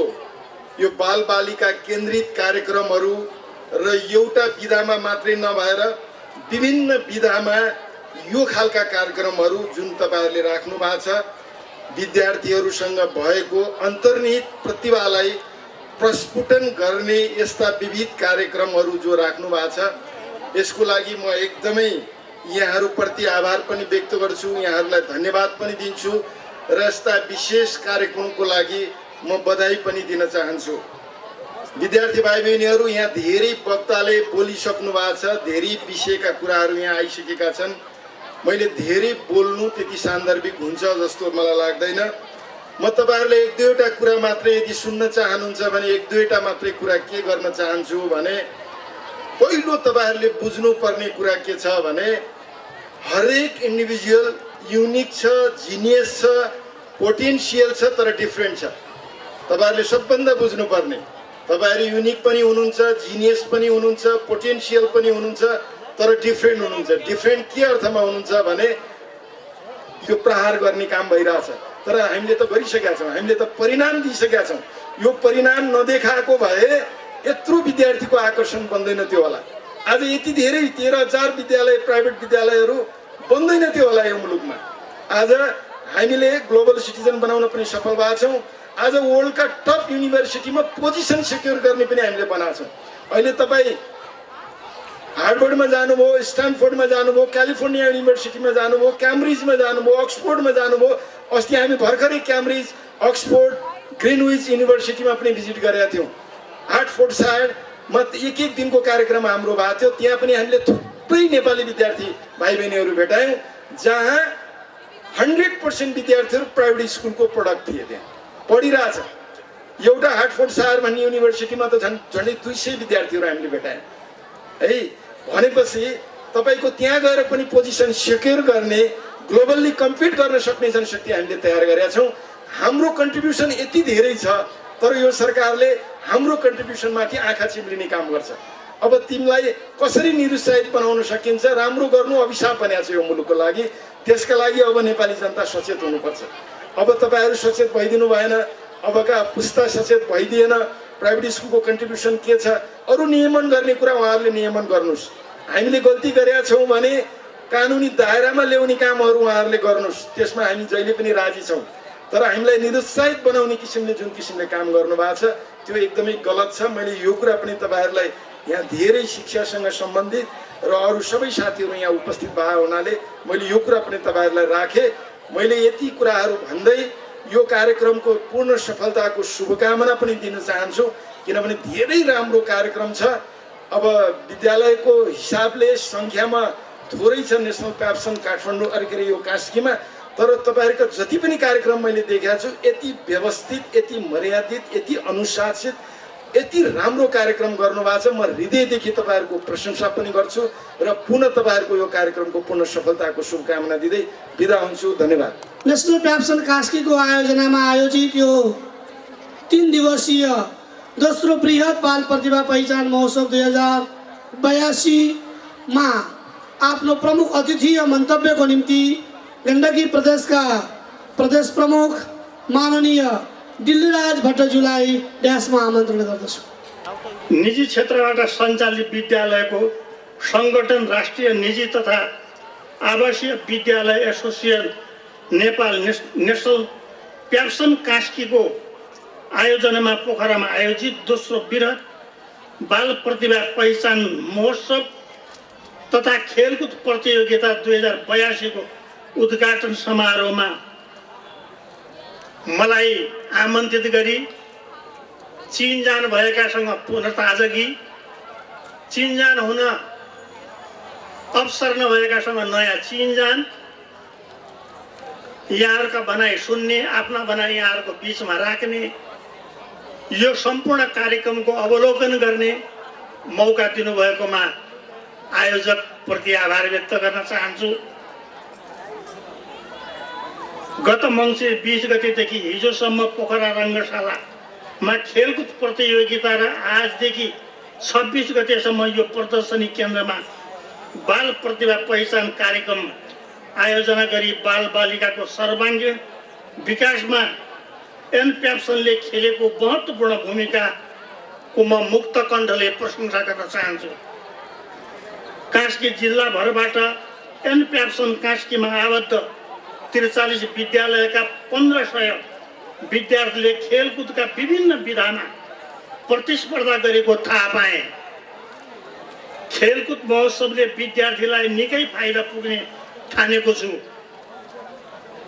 यो बालबालिका केन्द्रित कार्यक्रमहरू र एउटा विधामा मात्रै नभएर विभिन्न विधामा यो खालका कार्यक्रमहरू जुन तपाईहरुले राख्नु भएको छ विद्यार्थीहरूसँग भएको अन्तर्निहित प्रतिभालाई प्रस्फुटन गर्ने यस्ता विविध कार्यक्रमहरू जो राख्नु भएको छ यसको लागि म एकदमै यहाँहरुप्रति आभार पनि व्यक्त गर्छु, यहाँहरुलाई धन्यवाद पनि दिन्छु र यस्ता विशेष कार्यक्रमको लागि म बधाई पनि दिन चाहन्छु। विद्यार्थी भाइ बहिनीहरू यहाँ धेरै वक्ताले बोलिसक्नु भएको छ, धेरै विषयका कुराहरू यहाँ आइसकेका छन्। मैले धेरै बोल्नु त्यति सान्दर्भिक हुन्छ जस्तो मलाई लाग्दैन। म तपाईहरुले 1-2वटा कुरा मात्रै यदि सुन्न चाहनुहुन्छ भने 1-2वटा मात्रै कुरा के गर्न चाहन्छु भने पहिलो तपाईहरुले बुझ्नु पर्ने कुरा के छ भने हरेक इन्डिभिजुअल युनिक छ, जिनियस छ, पोटेन्शियल छ तर डिफरेन्ट छ। तपाईहरुले सबभन्दा बुझ्नु पर्ने तपाईहरु युनिक पनि हुनुहुन्छ, जिनियस पनि हुनुहुन्छ, पोटेन्शियल पनि हुनुहुन्छ तर डिफरेन्ट हुनुहुन्छ। डिफरेन्ट के अर्थमा हुनुहुन्छ भने यो प्रहार गर्ने काम भइरहेछ तर हामीले त गरिसकेका छौं, हामीले त परिणाम दिइसकेका छौं। यो परिणाम नदेखाएको भए यत्रो विद्यार्थीको आकर्षण बन्दैन थियो होला। आज यति धेरै 13,000 विद्यालय प्राइभेट विद्यालयहरू बन्दैन थियो होला यो मुलुकमा। आज हामीले ग्लोबल सिटिजन बनाउन पनि सफल भएका छौं। आज वर्ल्डका टप युनिभर्सिटीमा पोजिसन सिक्योर गर्ने पनि हामीले बनाएको छौं। अहिले तपाई हार्वर्डमा जानुभयो, स्ट्यानफोर्डमा जानुभयो, क्यालिफोर्निया युनिभर्सिटीमा जानुभयो, क्याम्ब्रिजमा जानुभयो, अक्सफोर्डमा जानुभयो। अस्ति हामी भर्खरै क्याम्ब्रिज, अक्सफोर्ड, ग्रिनविच युनिभर्सिटीमा पनि भिजिट गरेका थियौं। हार्टफोर्डसायरमा एक दिनको कार्यक्रम हाम्रो भएको थियो। त्यहाँ पनि हामीले थुप्रै नेपाली विद्यार्थी भाइ बहिनीहरू भेटायौं जहाँ 100% विद्यार्थीहरू प्राइभेट स्कुलको प्रोडक्ट थिए, त्यहाँ पढिरहेछ। एउटा हार्टफोर्डसायर भन्ने युनिभर्सिटीमा त झन्डै 200 विद्यार्थीहरू हामीले भेटायौं है। भनेपछि तपाईको त्यहाँ गएर पनि पोजिसन सिक्योर गर्ने, ग्लोबल्ली कम्पिट गर्न सक्ने जनशक्ति हामीले तयार गरेका छौं। हाम्रो कन्ट्रिब्युसन यति धेरै छ तर यो सरकारले हाम्रो कन्ट्रिब्युसनमाथि आँखा चिम्लिने काम गर्छ। अब तिमीलाई कसरी निरुत्साहित बनाउन सकिन्छ, राम्रो गर्नु अभिशाप बनेको छ यो मुलुकको लागि। त्यसका लागि अब नेपाली जनता सचेत हुनुपर्छ। अब तपाईहरु सचेत भइदिनु भएन, अबका पुस्ता सचेत भइदिएन। प्राइभेट स्कुलको कन्ट्रिब्युसन के छ, अरु नियमन गर्ने कुरा उहाँहरूले नियमन गर्नुस्। हामीले गल्ती गरेका छौं भने कानुनी दायरामा ल्याउने कामहरू उहाँहरूले गर्नुस्, त्यसमा हामी जहिले पनि राजी छौं। तर हामीलाई निरुत्साहित बनाउने किसिमले जुन किसिमले काम गर्नुभएको छ त्यो एकदमै गलत छ। मैले यो कुरा पनि तपाईहरुलाई यहाँ धेरै शिक्षासँग सम्बन्धित र अरु सबै साथीहरू यहाँ उपस्थित भए हुनाले मैले यो कुरा पनि तपाईहरुलाई राखे। मैले यति कुराहरू भन्दै यो कार्यक्रमको पूर्ण सफलताको शुभकामना पनि दिन चाहन्छु किनभने धेरै राम्रो कार्यक्रम छ। अब विद्यालयको हिसाबले संख्यामा थोरै छ नेशनल प्याप्सन काठमाडौँ अरे यो कास्कीमा, तर तपाईहरुको जति पनि कार्यक्रम मैले देखेको छु यति व्यवस्थित, यति मर्यादित, यति अनुशासित, यति राम्रो कार्यक्रम गर्नुभएको छ। म हृदयदेखि तपाईहरुको प्रशंसा पनि गर्छु र पुनः तपाईहरुको यो कार्यक्रमको पूर्ण सफलताको शुभकामना दिँदै बिदा हुन्छु। धन्यवाद। नेशनल प्याप्सन कास्कीको आयोजनामा आयोजित यो 3 दिवसीय दोस्रो बृहत बाल प्रतिभा पहिचान महोत्सव 2082 मा आफ्नो प्रमुख अतिथि मन्तव्यको निम्ति गण्डकी प्रदेशका प्रदेश प्रमुख माननीय दिल्लीराज भट्टज्यूलाई ड्यासमा आमन्त्रण गर्दछु। निजी क्षेत्रबाट सञ्चालित विद्यालयको सङ्गठन राष्ट्रिय निजी तथा आवासीय विद्यालय एसोसिएसन नेपाल नेसनल प्याप्सन कास्कीको आयोजनामा पोखरामा आयोजित दोस्रो बृहत बाल प्रतिभा पहिचान महोत्सव तथा खेलकुद प्रतियोगिता 2082 को उद्घाटन समारोहमा मलाई आमन्त्रित गरी चीन जानुभएकासँग पुनर्ताजगी, चीन जान हुन अवसर नभएकासँग नयाँ चीन जान, यहाँहरूका भनाइ सुन्ने, आफ्ना भनाइ यहाँहरूको बिचमा राख्ने, यो सम्पूर्ण कार्यक्रमको अवलोकन गर्ने मौका दिनुभएकोमा आयोजक प्रति आभार व्यक्त गर्न चाहन्छु। गत मङ्सिर 20 गतेदेखि हिजोसम्म पोखरा रङ्गशालामा खेलकुद प्रतियोगिता र आजदेखि 26 गतेसम्म यो प्रदर्शनी केन्द्रमा बाल प्रतिभा पहिचान कार्यक्रम आयोजना गरी बाल बालिकाको सर्वाङ्गीण विकासमा एनप्याप्सनले खेलेको महत्त्वपूर्ण भूमिकाको म मुक्त कण्ठले प्रशंसा गर्न चाहन्छु। कास्की जिल्लाभरबाट एनप्याप्सन कास्कीमा आबद्ध 43 विद्यालयका 1500 विद्यार्थीले खेलकुदका विभिन्न विधामा प्रतिस्पर्धा गरेको थाहा पाए। खेलकुद महोत्सवले विद्यार्थीलाई निकै फाइदा पुग्ने ठानेको छु।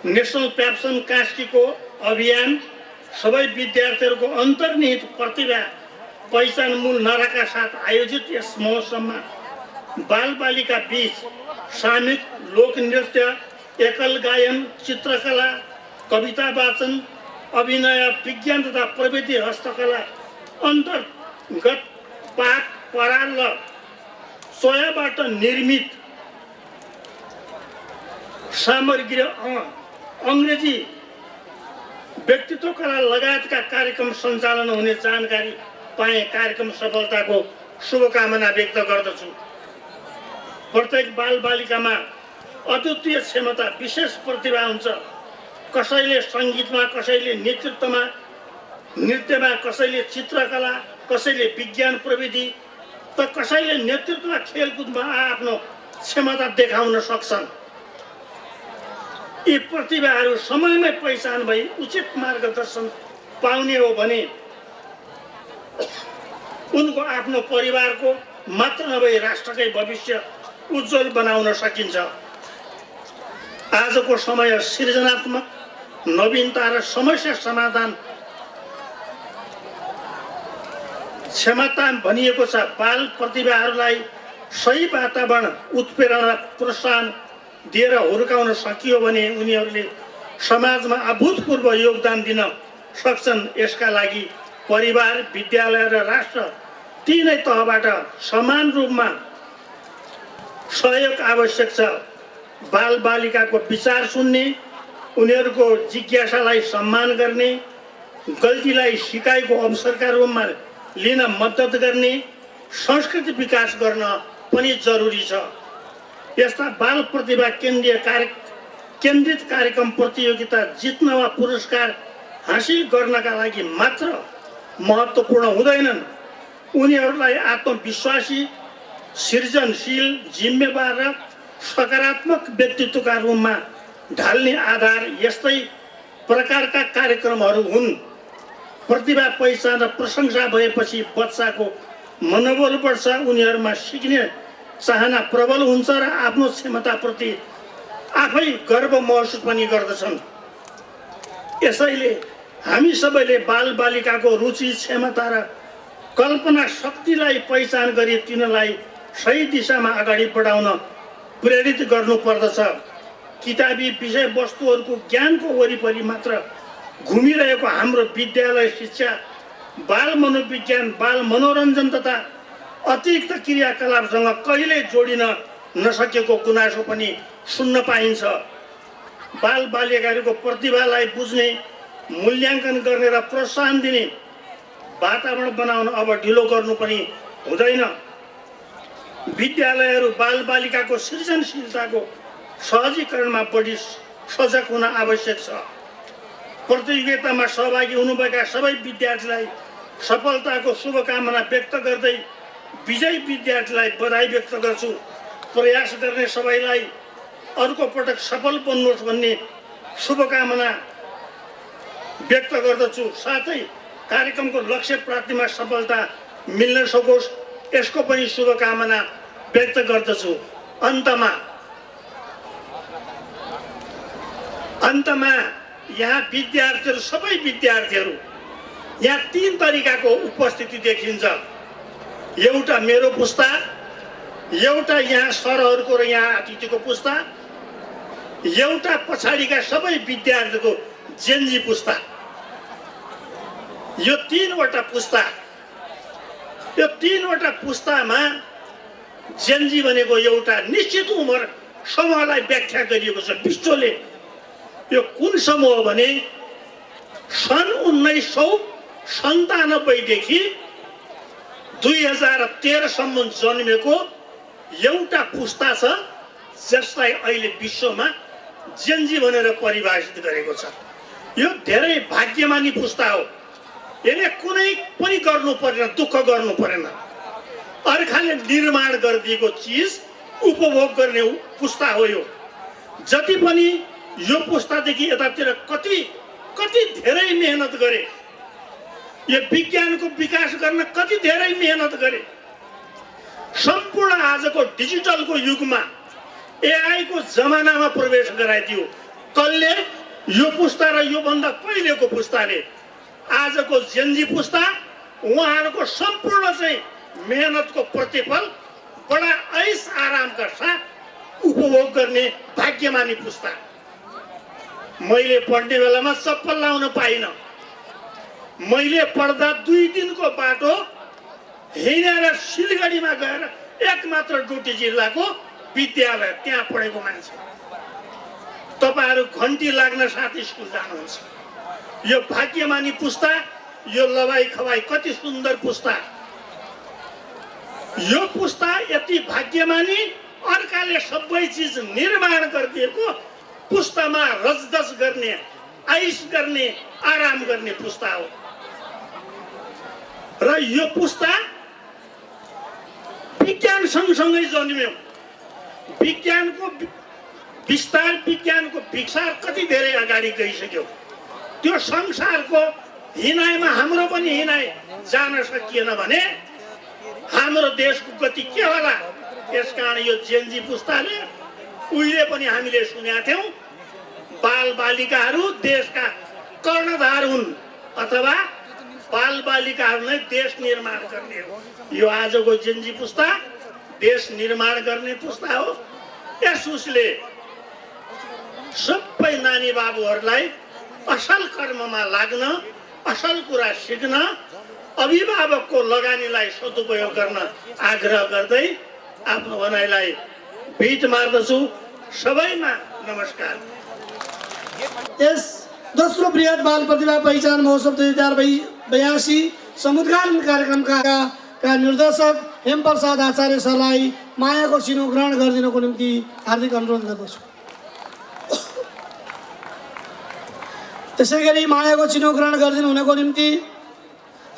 नेसनल प्याप्सन कास्कीको अभियान सबै विद्यार्थीहरूको अन्तर्निहित प्रतिभा पहिचान मूल नाराका साथ आयोजित यस महोत्सवमा बालबालिका बीच सामूहिक लोकनृत्य, एकल गायन, चित्रकला, कविता वाचन, अभिनय, विज्ञान तथा प्रविधि हस्तकला अन्तर्गत पाठ, पराल र सोयाबाट निर्मित सामग्री, अङ्ग्रेजी व्यक्तित्व कला लगायतका कार्यक्रम सञ्चालन हुने जानकारी पाए। कार्यक्रम सफलताको शुभकामना व्यक्त गर्दछु। प्रत्येक बालबालिकामा अद्वितीय क्षमता, विशेष प्रतिभा हुन्छ। कसैले सङ्गीतमा, कसैले नेतृत्वमा, नृत्यमा, कसैले चित्रकला, कसैले विज्ञान प्रविधि त कसैले नेतृत्वमा, खेलकुदमा आफ्नो क्षमता देखाउन सक्छन्। यी प्रतिभाहरू समयमै पहिचान भई उचित मार्गदर्शन पाउने हो भने उनको आफ्नो परिवारको मात्र नभई राष्ट्रकै भविष्य उज्जवल बनाउन सकिन्छ। आजको समय सृजनात्मक, नवीनता र समस्या समाधान क्षमता भनिएको छ। बाल प्रतिभाहरूलाई सही वातावरण, उत्प्रेरण र प्रोत्साहन दिएर हुर्काउन सकियो भने उनीहरूले समाजमा अभूतपूर्व योगदान दिन सक्छन्। यसका लागि परिवार, विद्यालय र राष्ट्र तीनै तहबाट समान रूपमा सहयोग आवश्यक छ। बालबालिकाको विचार सुन्ने, उनीहरूको जिज्ञासालाई सम्मान गर्ने, गल्तीलाई सिकाइको अवसरका रूपमा लिन मद्दत गर्ने, संस्कृति विकास गर्न पनि जरुरी छ। यस्ता बाल प्रतिभा केन्द्रित कार्यक्रम प्रतियोगिता जित्न वा पुरस्कार हासिल गर्नका लागि मात्र महत्त्वपूर्ण हुँदैनन्। उनीहरूलाई आत्मविश्वासी, सृजनशील, जिम्मेवार र सकारात्मक व्यक्तित्वका रूपमा ढाल्ने आधार यस्तै प्रकारका कार्यक्रमहरू हुन्। प्रतिभा पहिचान र प्रशंसा भएपछि बच्चाको मनोबल बढ्छ, उनीहरूमा सिक्ने चाहना प्रबल हुन्छ र आफ्नो क्षमताप्रति आफै गर्व महसुस पनि गर्दछन्। यसैले हामी सबैले बालबालिकाको रुचि, क्षमता र कल्पना शक्तिलाई पहिचान गरी तिनलाई सही दिशामा अगाडि बढाउन प्रेरित गर्नुपर्दछ। किताबी विषयवस्तुहरूको ज्ञानको वरिपरि मात्र घुमिरहेको हाम्रो विद्यालय शिक्षा बाल मनोविज्ञान, बाल मनोरञ्जन तथा अतिरिक्त क्रियाकलापसँग कहिल्यै जोडिन नसकेको गुनासो पनि सुन्न पाइन्छ। बालबालिकाहरूको प्रतिभालाई बुझ्ने, मूल्याङ्कन गर्ने र प्रोत्साहन दिने वातावरण बनाउन अब ढिलो गर्नु पनि हुँदैन। विद्यालयहरू बालबालिकाको सृजनशीलताको सहजीकरणमा बढी सजग हुन आवश्यक छ। प्रतियोगितामा सहभागी हुनुभएका सबै विद्यार्थीलाई सफलताको शुभकामना व्यक्त गर्दै विजयी विद्यार्थीलाई बधाई व्यक्त गर्छु। प्रयास गर्ने सबैलाई अर्को पटक सफल बन्नुहोस् भन्ने शुभकामना व्यक्त गर्दछु। साथै कार्यक्रमको लक्ष्य प्राप्तिमा सफलता मिल्न सकोस् यसको पनि शुभकामना व्यक्त गर्दछु। अन्तमा यहाँ विद्यार्थीहरू सबै विद्यार्थीहरू यहाँ 3 तरिकाको उपस्थिति देखिन्छ। एउटा मेरो पुस्ता, एउटा यहाँ सरहरूको र यहाँ अतिथिको पुस्ता, एउटा पछाडिका सबै विद्यार्थीको जेनजी पुस्ता। यो 3वटा पुस्ता, यो 3वटा पुस्तामा जेनजी भनेको एउटा निश्चित उमेर समूहलाई व्याख्या गरिएको छ विश्वले। यो कुन समूह हो भने सन् 1997 देखि 2013 सम्म जन्मेको एउटा पुस्ता छ जसलाई अहिले विश्वमा जेनजी भनेर परिभाषित गरेको छ। यो धेरै भाग्यमानी पुस्ता हो। यसले कुनै पनि गर्नु परेन, दुःख गर्नु परेन। अर्काले निर्माण गरिदिएको चिज उपभोग गर्ने पुस्ता हो यो। जति पनि यो पुस्तादेखि यतातिर कति धेरै मेहनत गरे, यो विज्ञानको विकास गर्न कति धेरै मेहनत गरे। सम्पूर्ण आजको डिजिटलको युगमा एआईको जमानामा प्रवेश गराइदियो कसले? यो पुस्ता र योभन्दा पहिलेको पुस्ताले। आजको जेनजी पुस्ता उहाँहरूको सम्पूर्ण चाहिँ मेहनतको प्रतिफल बडा ऐस आरामका साथ उपभोग गर्ने भाग्यमानी पुस्ता। मैले पढ्ने बेलामा चप्पल लाउन पाइन। मैले पढ्दा 2 दिनको बाटो हिँडेर सिलगढीमा गएर एकमात्र डोटी जिल्लाको विद्यालय त्यहाँ पढेको मान्छे। तपाईहरु घन्टी लाग्न साथ स्कुल जानुहुन्छ। यो भाग्यमानी पुस्ता, यो लवाई खवाई कति सुन्दर पुस्ता। यो पुस्ता यति भाग्यमानी, अर्काले सबै चिज निर्माण गरिदिएको पुस्तामा रजदस गर्ने, आइस गर्ने, आराम गर्ने पुस्ता हो। र यो पुस्ता विज्ञान सँगसँगै जन्मियो। विज्ञानको विस्तार, विज्ञानको विकास कति धेरै अगाडि गइसक्यो। त्यो संसारको हिनाइमा हाम्रो पनि हिनाइ जान सकिएन भने हाम्रो देशको गति के होला? यसकारण यो जेनजी पुस्ताले उहिले पनि हामीले सुनेका थियौं, बालबालिकाहरू देशका कर्णधार हुन् अथवा बालबालिकाहरू नै देश निर्माण गर्ने हो। यो आजको जेनजी पुस्ता देश निर्माण गर्ने पुस्ता हो। यस उसले सबै नानी बाबुहरूलाई असल कर्ममा लाग्न, असल कुरा सिक्न, अभिभावकको लगानीलाई सदुपयोग गर्न आग्रह गर्दै आफ्नो भनाइलाई भेट मार्दछु। सबैमा नमस्कार। यस दोस्रो बृहत बाल प्रतिभा पहिचान महोत्सव 2082 समुद्घाटन कार्यक्रमका निर्देशक हेमप्रसाद आचार्य सरलाई मायाको चिनो ग्रहण गरिदिनको निम्ति हार्दिक अनुरोध गर्दछु। त्यसैगरी मायाको चिनो ग्रहण गरिदिनु हुनको निम्ति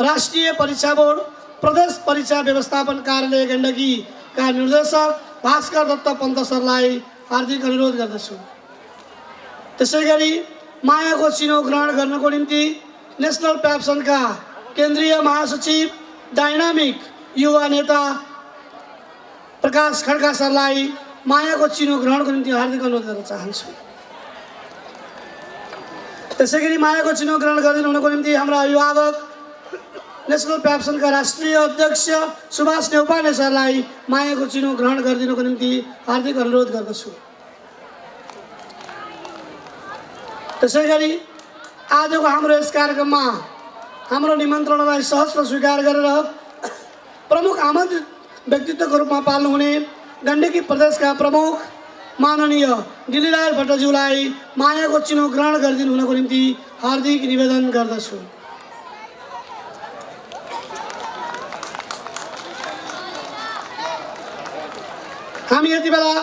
राष्ट्रिय परीक्षा बोर्ड प्रदेश परीक्षा व्यवस्थापन कार्यालय गण्डकीका निर्देशक भास्कर दत्त पन्त सरलाई हार्दिक अनुरोध गर्दछु। त्यसैगरी मायाको चिनो ग्रहण गर्नको निम्ति नेसनल प्याप्सनका केन्द्रीय महासचिव डाइनामिक युवा नेता प्रकाश खड्का सरलाई मायाको चिनो ग्रहणको निम्ति हार्दिक अनुरोध गर्न चाहन्छु। त्यसैगरी मायाको चिनो ग्रहण गरिदिनु हुनको निम्ति हाम्रा अभिभावक नेसनल प्याप्सनका राष्ट्रिय अध्यक्ष सुभाष नेउपाने सरलाई मायाको चिनो ग्रहण गरिदिनुको निम्ति हार्दिक अनुरोध गर्दछु। त्यसैगरी आजको हाम्रो यस कार्यक्रममा हाम्रो निमन्त्रणालाई सहर्ष स्वीकार गरेर प्रमुख आमन्त्रित व्यक्तित्वको रूपमा पाल्नुहुने गण्डकी प्रदेशका प्रमुख माननीय दिलीराज भट्टज्यूलाई मायाको चिनो ग्रहण गरिदिनु हुनको निम्ति हार्दिक निवेदन गर्दछु। हामी यति बेला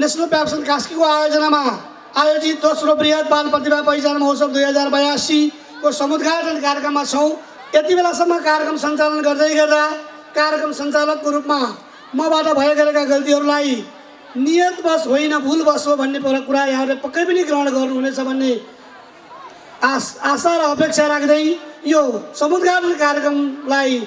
नेसनल प्याप्सन कास्कीको आयोजनामा आयोजित दोस्रो बृहत बाल प्रतिभा पहिचान महोत्सव 2082 को समुद्घाटन कार्यक्रममा छौँ। यति बेलासम्म कार्यक्रम सञ्चालन गर्दै गर्दा कार्यक्रम सञ्चालकको रूपमा मबाट भए गरेका गल्तीहरूलाई नियतवश होइन भुलवश हो भन्ने कुरा यहाँहरूले पक्कै पनि ग्रहण गर्नुहुनेछ भन्ने आशा र अपेक्षा राख्दै यो समुद्घाटन कार्यक्रमलाई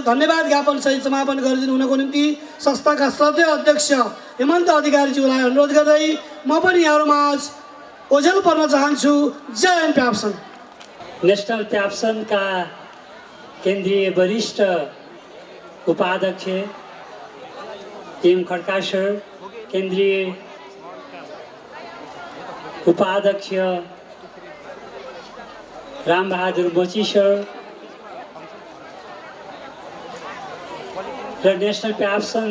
धन्यवाद ज्ञापन सहित समापन गरिदिनु हुनको निम्ति संस्थाका श्रद्धेय अध्यक्ष हेमन्त अधिकारीज्यूलाई अनुरोध गर्दै म पनि यहाँहरूमाझ ओझेल पर्न चाहन्छु। जय हिन्द प्याप्सन। नेशनल प्याप्सनका केन्द्रीय वरिष्ठ उपाध्यक्ष एम खड्का सर, केन्द्रीय उपाध्यक्ष रामबहादुर मोची सर र नेशनल प्याप्सन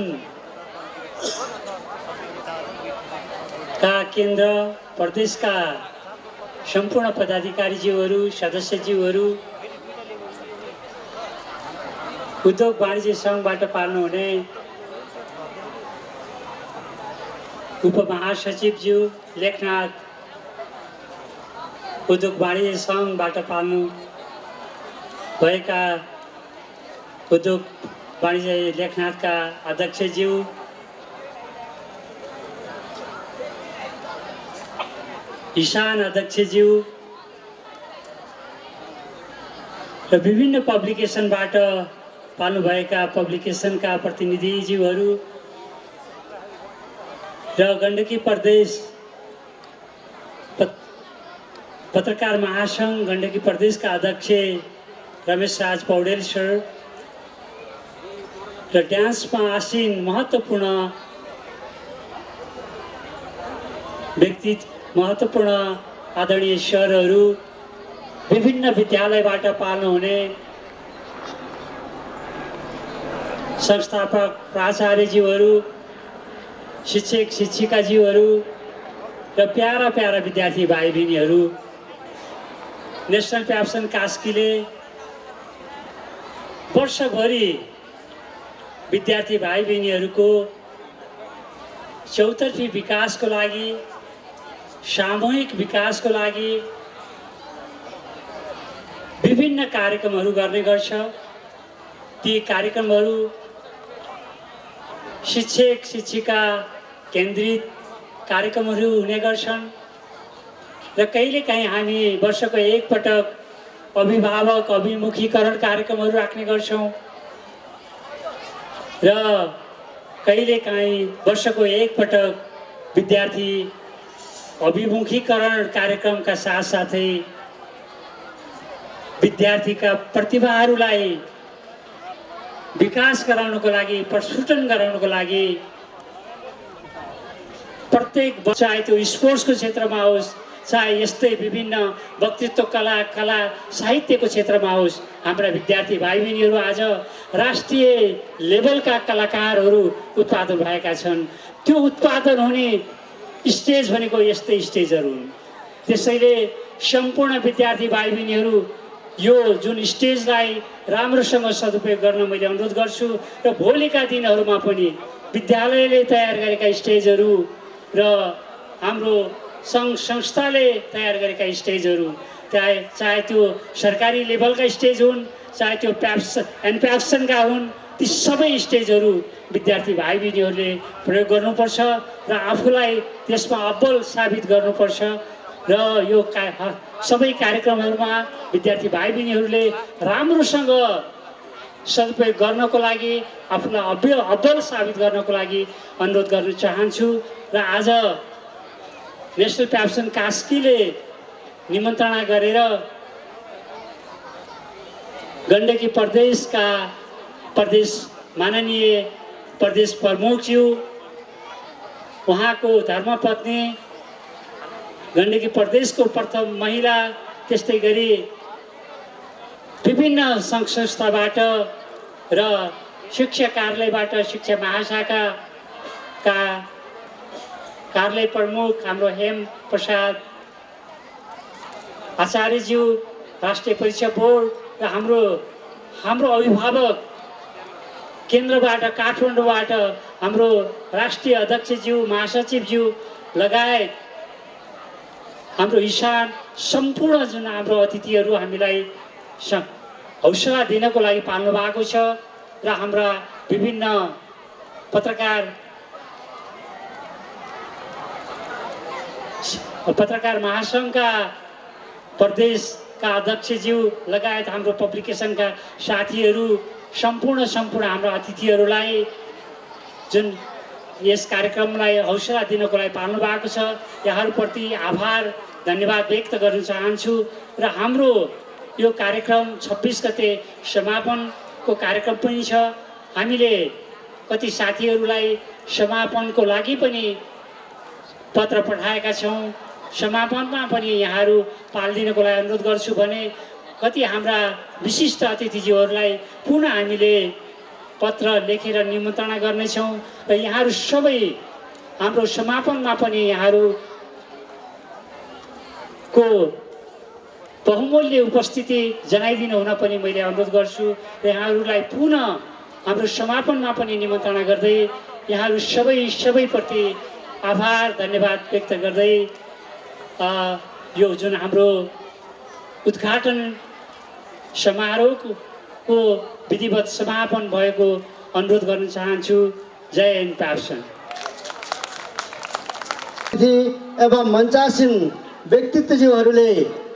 का केन्द्र प्रदेशका सम्पूर्ण पदाधिकारीज्यूहरू, सदस्यज्यूहरू, उद्योग वाणिज्य सङ्घबाट पाल्नुहुने उपमहासचिवज्यू लेखनाथ, उद्योग वाणिज्य सङ्घबाट पाल्नु भएका उद्योग वाणिज्य लेखनाथका अध्यक्षज्यू, ईशान अध्यक्षज्यू र विभिन्न पब्लिकेसनबाट पाल्नुभएका पब्लिकेसनका प्रतिनिधिज्यूहरू र गण्डकी प्रदेश पत्रकार महासङ्घ गण्डकी प्रदेशका अध्यक्ष रमेश राज पौडेल सर र डान्समा आसीन महत्त्वपूर्ण महत्त्वपूर्ण आदरणीय सरहरू, विभिन्न विद्यालयबाट पाल्नुहुने संस्थापक प्राचार्यज्यूहरू, शिक्षक शिक्षिकाज्यूहरू र प्यारा प्यारा विद्यार्थी भाइ बहिनीहरू, नेशनल प्याप्सन कास्कीले वर्षभरि विद्यार्थी भाइ बहिनीहरूको चौतर्फी विकासको लागि, सामूहिक विकासको लागि विभिन्न कार्यक्रमहरू गर्ने गर्छ। ती कार्यक्रमहरू शिक्षक शिक्षिका केन्द्रित कार्यक्रमहरू हुने गर्छन् र कहिलेकाहीँ हामी वर्षको एकपटक अभिभावक अभिमुखीकरण कार्यक्रमहरू राख्ने गर्छौँ र कहिलेकाहीँ वर्षको एकपटक विद्यार्थी अभिमुखीकरण कार्यक्रमका साथसाथै विद्यार्थीका प्रतिभाहरूलाई विकास गराउनको लागि, प्रस्फुटन गराउनको लागि प्रत्येक चाहे त्यो स्पोर्ट्सको क्षेत्रमा होस्, चाहे यस्तै विभिन्न वक्तृत्व कला साहित्यको क्षेत्रमा होस्, हाम्रा विद्यार्थी भाइ बहिनीहरू आज राष्ट्रिय लेभलका कलाकारहरू उत्पादन भएका छन्। त्यो उत्पादन हुने स्टेज भनेको यस्तै स्टेजहरू हुन्। त्यसैले सम्पूर्ण विद्यार्थी भाइ बहिनीहरू यो जुन स्टेजलाई राम्रोसँग सदुपयोग गर्न मैले अनुरोध गर्छु र भोलिका दिनहरूमा पनि विद्यालयले तयार गरेका स्टेजहरू र हाम्रो सङ्घ संस्थाले तयार गरेका स्टेजहरू, चाहे त्यो सरकारी लेभलका स्टेज हुन्, चाहे त्यो प्याप्सनका हुन्, ती सबै स्टेजहरू विद्यार्थी भाइ बहिनीहरूले प्रयोग गर्नुपर्छ र आफूलाई त्यसमा अब्बल साबित गर्नुपर्छ र यो सबै कार्यक्रमहरूमा विद्यार्थी भाइ बहिनीहरूले राम्रोसँग सदुपयोग गर्नको लागि, आफूलाई अब्बल साबित गर्नको लागि अनुरोध गर्न चाहन्छु। र आज नेशनल प्याप्सन कास्कीले निमन्त्रणा गरेर गण्डकी प्रदेशका माननीय प्रदेश प्रमुखज्यू, उहाँको धर्मपत्नी, गण्डकी प्रदेशको प्रथम महिला, त्यस्तै गरी विभिन्न सङ्घ संस्थाबाट र शिक्षा कार्यालयबाट शिक्षा महाशाखाका कार्यालय प्रमुख हाम्रो हेम प्रसाद आचार्यज्यू, राष्ट्रिय परीक्षा बोर्ड र हाम्रो अभिभावक केन्द्रबाट काठमाडौँबाट हाम्रो राष्ट्रिय अध्यक्षज्यू, महासचिवज्यू लगायत हाम्रो ईशान, सम्पूर्ण जुन हाम्रो अतिथिहरू हामीलाई हौसला दिनको लागि पाल्नु भएको छ र हाम्रा विभिन्न पत्रकार महासङ्घका प्रदेश अध्यक्षज्यू लगायत हाम्रो पब्लिकेसनका साथीहरू सम्पूर्ण हाम्रो अतिथिहरूलाई जुन यस कार्यक्रमलाई हौसला दिनको लागि पाल्नु भएको छ, यहाँहरूप्रति आभार धन्यवाद व्यक्त गर्न चाहन्छु। र हाम्रो यो कार्यक्रम 26 गते समापनको कार्यक्रम पनि छ। हामीले कति साथीहरूलाई समापनको लागि पनि पत्र पठाएका छौँ। समापनमा पनि यहाँहरू पालिदिनको लागि अनुरोध गर्छु भने कति हाम्रा विशिष्ट अतिथिज्यूहरूलाई पुनः हामीले पत्र लेखेर निमन्त्रणा गर्नेछौँ र यहाँहरू सबै हाम्रो समापनमा पनि यहाँहरूको बहुमूल्य उपस्थिति जनाइदिनु हुन पनि मैले अनुरोध गर्छु र यहाँहरूलाई पुनः हाम्रो समापनमा पनि निमन्त्रणा गर्दै यहाँहरू सबैप्रति आभार धन्यवाद व्यक्त गर्दै यो जुन हाम्रो उद्घाटन समारोहको विधिवत समापन भएको अनुरोध गर्न चाहन्छु। जय हिन्द प्याप्सन। एवं मञ्चासीन व्यक्तित्वज्यूहरूले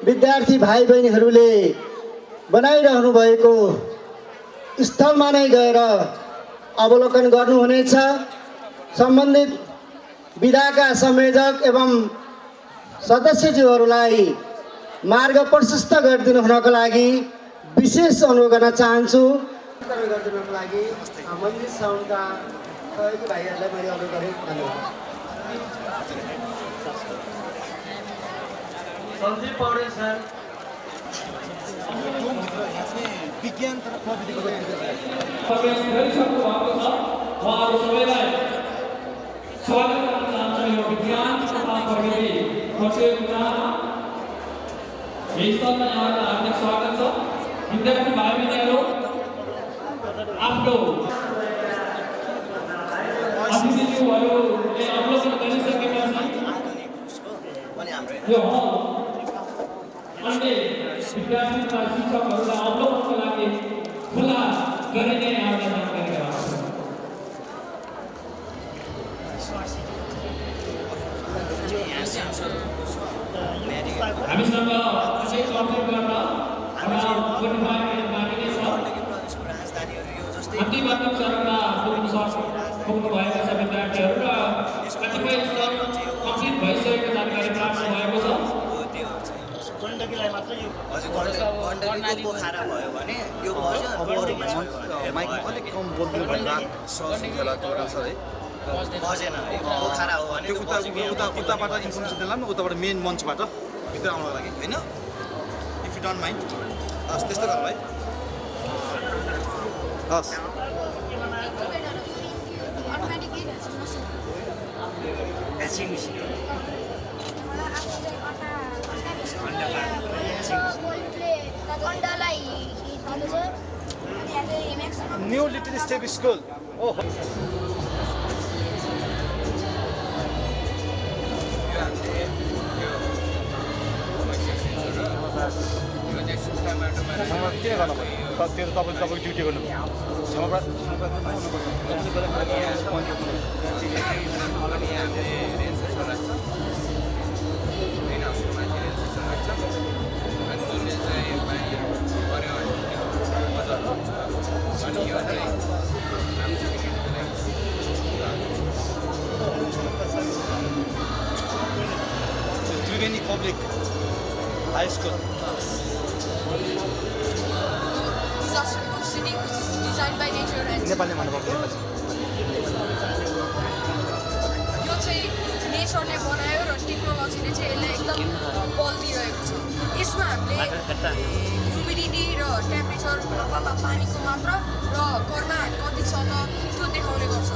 विद्यार्थी भाइ बहिनीहरूले बनाइरहनु भएको स्थलमा नै गएर अवलोकन गर्नुहुनेछ। सम्बन्धित विधाका संयोजक एवं सदस्यज्यूहरूलाई मार्ग प्रशस्त गरिदिनु हुनको लागि विशेष अनुरोध गर्न चाहन्छु। गरिदिनुको लागि मन्दिर साउन्डका सहयोगी भाइहरूलाई मैले अनुरोध गरेँ। धन्यवाद। सञ्जीव पौडेल सर। विज्ञान तर प्रविधिको उहाँहरू सबैलाई स्वागत गर्न चाहन्छु। यो विज्ञान तथा प्रविधि प्रतियोगितामा स्थलमा यहाँलाई हार्दिक स्वागत छ। विद्यार्थी भाइ बहिनीहरू आफ्नो अतिथिज्यूहरूले अवलोकन गरिसकेपछि यो अन्य विद्यार्थी तथा शिक्षकहरूलाई अवलोकनको लागि खुला गरिने यहाँलाई जानकारी गराउँछु। हामीसँग अझै कम्प्लिट गर्न अन्तिम चरणमा पुग्नु भएको छ विद्यार्थीहरू र कतिपय कम्प्लिट भइसकेको जानकारी प्राप्त भएको छ। पोखरा भयो भने यो माइक अलिक कम बोल्नु भन्दा सहजला छ है बजेन है। पोखरा हो भने उताबाट इन्फर्मेसन दिलाम न, उताबाट मेन मञ्चबाट भित्र आउनको लागि होइन। इफ यु डोन्ट माइन्ड हस् त्यस्तो गरौँ है। हस् न्यू लिटिल स्टेप स्कुल। ओहो किन गर्नु पर्यो? त्यो त तपाईँको ड्युटी गर्नु त्रिवेणी पब्लिक हाई स्कुल। नेपालीमा यो चाहिँ नेचरले बनायो र टेक्नोलोजीले चाहिँ यसलाई एकदम बल दिइरहेको छ। यसमा हामीले ह्युमिडिटी र टेम्परेचर, हावामा पानीको मात्रा र कर्मा कति छ त त्यो देखाउने गर्छ।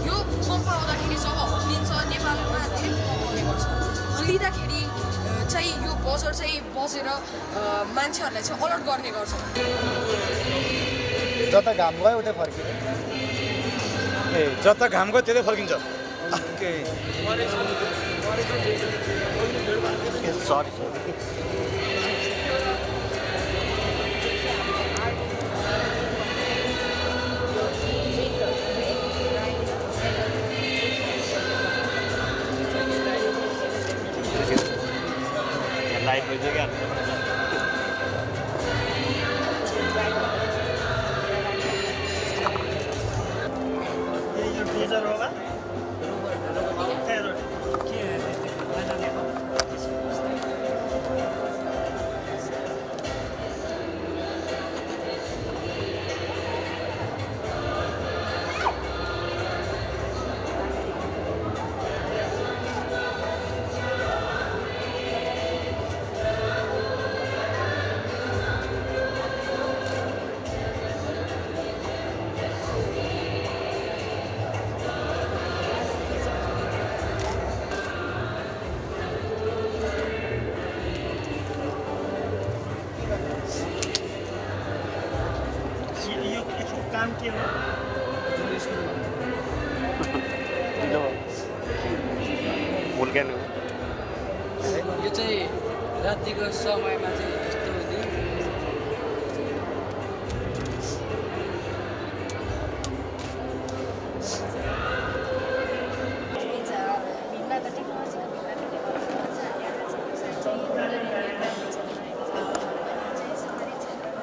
यो पम्प आउँदाखेरि जब हल्लिन्छ नेपालमा धेरै पम्प आउने गर्छ। हल्लिँदाखेरि चाहिँ यो बजर चाहिँ बजेर मान्छेहरूलाई चाहिँ अलर्ट गर्ने गर्छ। जता घाम गयो उतै फर्किन्छ। ए जता घाम गयो त्यतै फर्किन्छ। ओके सरी लाइट बज्यो क्या। नाम के हो? यो चाहिँ रातिको समयमा चाहिँ यस्तो हुँदै भिन्नता टेक्नोलोजीको भिन्नता डेभलपमा चाहिँ यहाँका चाहिँ विषय चाहिँ ग्रामीण क्षेत्रमा सहरी क्षेत्रमा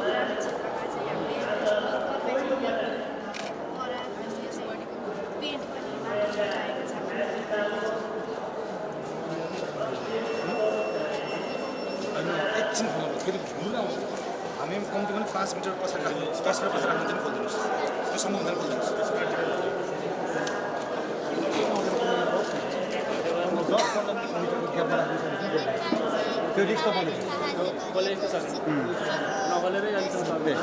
ग्रामीण क्षेत्रमा चाहिँ हामीले पेन्ट पनि लगाएको छ। एकछिन फेरि हामी कम्ती पनि 5 मिटर पछाडि राख्नु 10 मिटर पछाडि राख्नु चाहिँ खोलिदिनुहोस् त्यो सम्म हुँदैन खोलिदिनुहोस् त्यो रिक्स त बोलेको छ नबोलेरै अलिकति सक्दै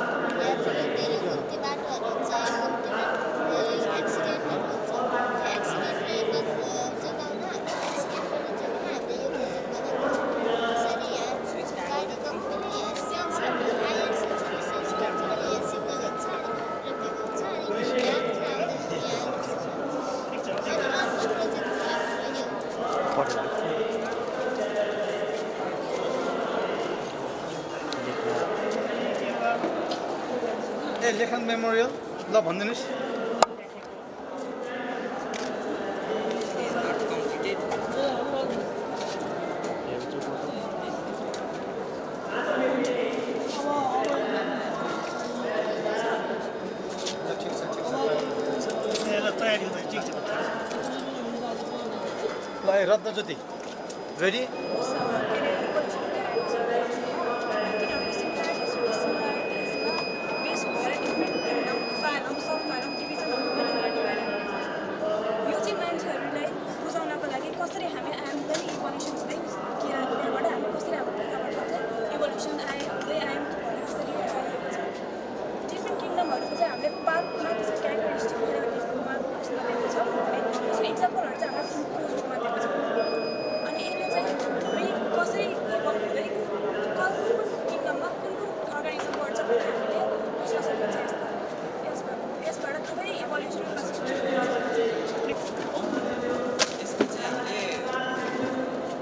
ए लेखन मेमोरियल ल भनिदिनुहोस् ल ए रत्न ज्योति रेडी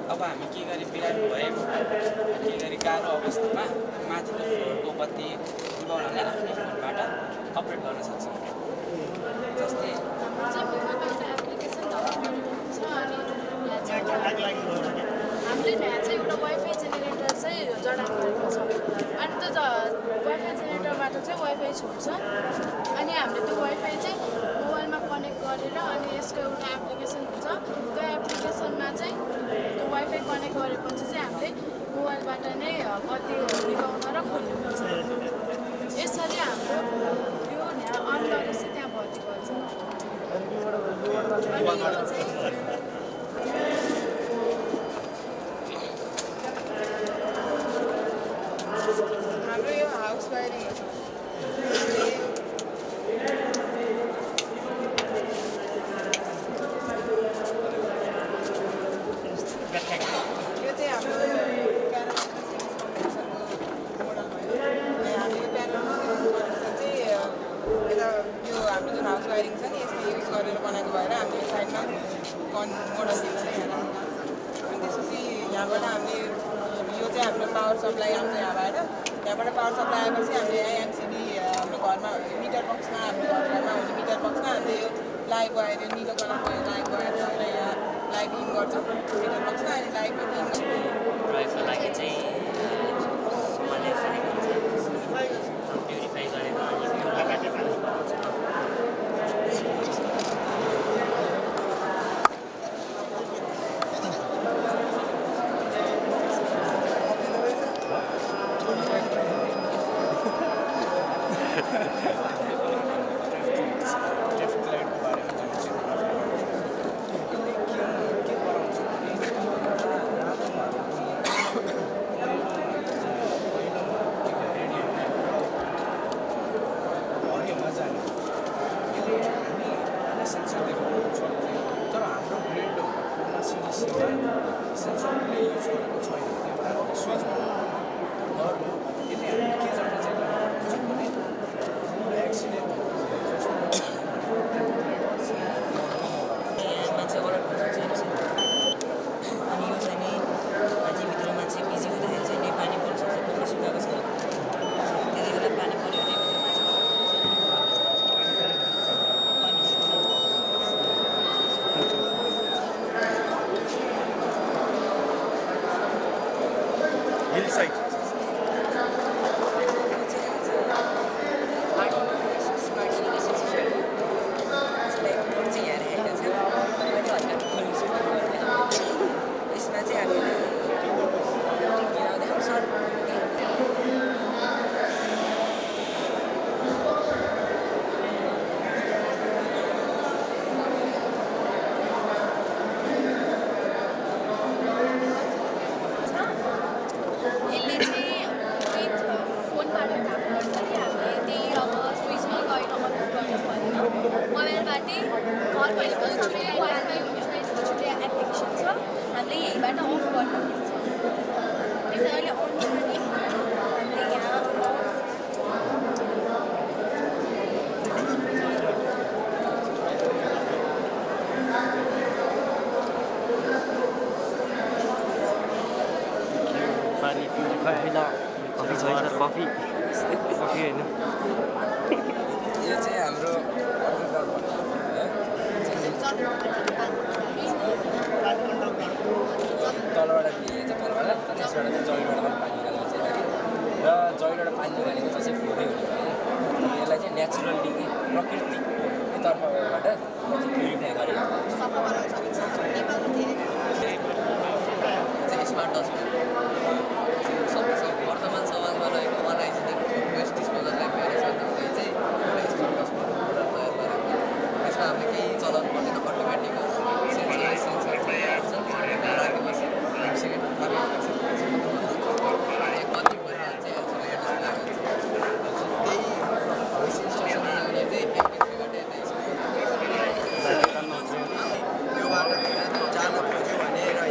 अब हामी के गरी बिरामी भएको के गरी गाह्रो अवस्थामा माथिको फ्लोरको बत्ती निभाउनलाई आफ्नै फोनबाट अपरेट गर्न सक्छौँ। जस्तै हाम्रो चाहिँ मोबाइलमा एउटा एप्लिकेसन डाउनलोड गरेको हुन्छ अनि यहाँ चाहिँ हामीले यहाँ चाहिँ एउटा वाइफाई जेनेरेटर चाहिँ जडान गरेको छ अनि त्यो वाइफाई जेनेरेटरबाट चाहिँ वाइफाई छोड्छ अनि हामीले त्यो वाइफाई चाहिँ मोबाइलमा कनेक्ट गरेर अनि यसको एउटा एप्लिकेसन हुन्छ त्यो एप्लिकेसनमा चाहिँ त्यो वाइफाई कनेक्ट गरेपछि चाहिँ हामीले मोबाइलबाट नै बत्तीहरू निभाउन र खोल्नु पर्छ। यसरी हाम्रो यो यहाँ अन गरेपछि त्यहाँ बत्ती बल्छ अनि यो चाहिँ हाम्रो यो हाउस वायरिङ हो। यो चाहिँ हाम्रो हाम्रो जुन हाउस वायरिङ छ नि यसमा युज गरेर बनाएको भएर हामीले साइडमा मोडल दिन्छ यहाँ अनि त्यसपछि यहाँबाट हामीले यो चाहिँ हाम्रो पावर सप्लाई आउँछ यहाँबाट यहाँबाट पावर सप्लाई आएपछि हामीले यहाँ एमसिडी हाम्रो घरमा मिटर बक्समा हाम्रो घरमा हुने मिटर बक्समा हामीले यो लाइभ वायर यो निलो कलरको यो लाइभ वायर लगेर यहाँ लाइभ इन गर्छौँ मिटर बक्समा अनि लाइभ इन प्रयोगको लागि चाहिँ सामान्य प्युरिफाई गरेको यसमा चाहिँ हामीले गिराउँदा सर्ट यसले चाहिँ विथ फोनबाट काम गर्छ कि हामीले त्यही अब स्विचमा गएर अन गर्नु पर्दैन मोबाइलबाटै घर भएको छुट्टै वाइफाई हुन्छ यसको छुट्टै एप्लिकेसन छ हामीले यहीँबाट अफ गर्न मिल्छ त्यसै अहिले अन छ नि हामीले यहाँ पानी प्युरिफायर कफी छैन कफी होइन यो चाहिँ हाम्रो तलबाट दिएछ तलबाट अनि यसबाट चाहिँ जमिनबाट पनि पानी निकाल्नु चाहिँ र जमिनबाट पानी निकालेको चाहिँ फ्लोरै हुने भयो यसलाई चाहिँ नेचुरल्ली प्रकृतिको तर्फबाट चाहिँ प्युरिफाई गरेर स्मार्ट डस्टबिन वर्तमान समाजमा रहेको अनहाइजेनिक वेस्ट डिस्पोजललाई म्यानेज गर्नलाई चाहिँ स्मार्ट डस्टबिन तयार गरेको यसमा हामीले केही चलाउनु पर्दैन अटोमेटिक सेन्सर राखेपछि सेकेन्ड कति भइहाल्छ त्यही स्टेसनमा हामीले चाहिँ यो बाटो जान खोज्यो भने र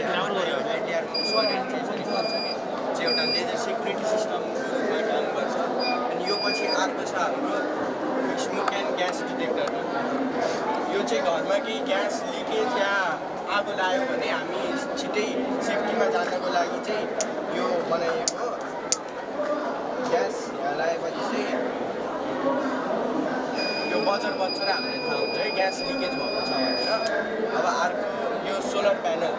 चाहिँ एउटा लेजर सेक्युरिटी सिस्टमको रूपमा काम गर्छ अनि यो पछि अर्को छ हाम्रो स्मोक एन्ड ग्यास डिटेक्टर यो चाहिँ घरमा केही ग्यास लिकेज या आगो लाग्यो भने हामी छिट्टै सेफ्टीमा जानको लागि चाहिँ यो बनाइएको ग्यास लगाएपछि चाहिँ यो बजर बज्छ र हामीले थाहा हुन्छ है ग्यास लिकेज भएको छ भनेर अब अर्को यो सोलर प्यानल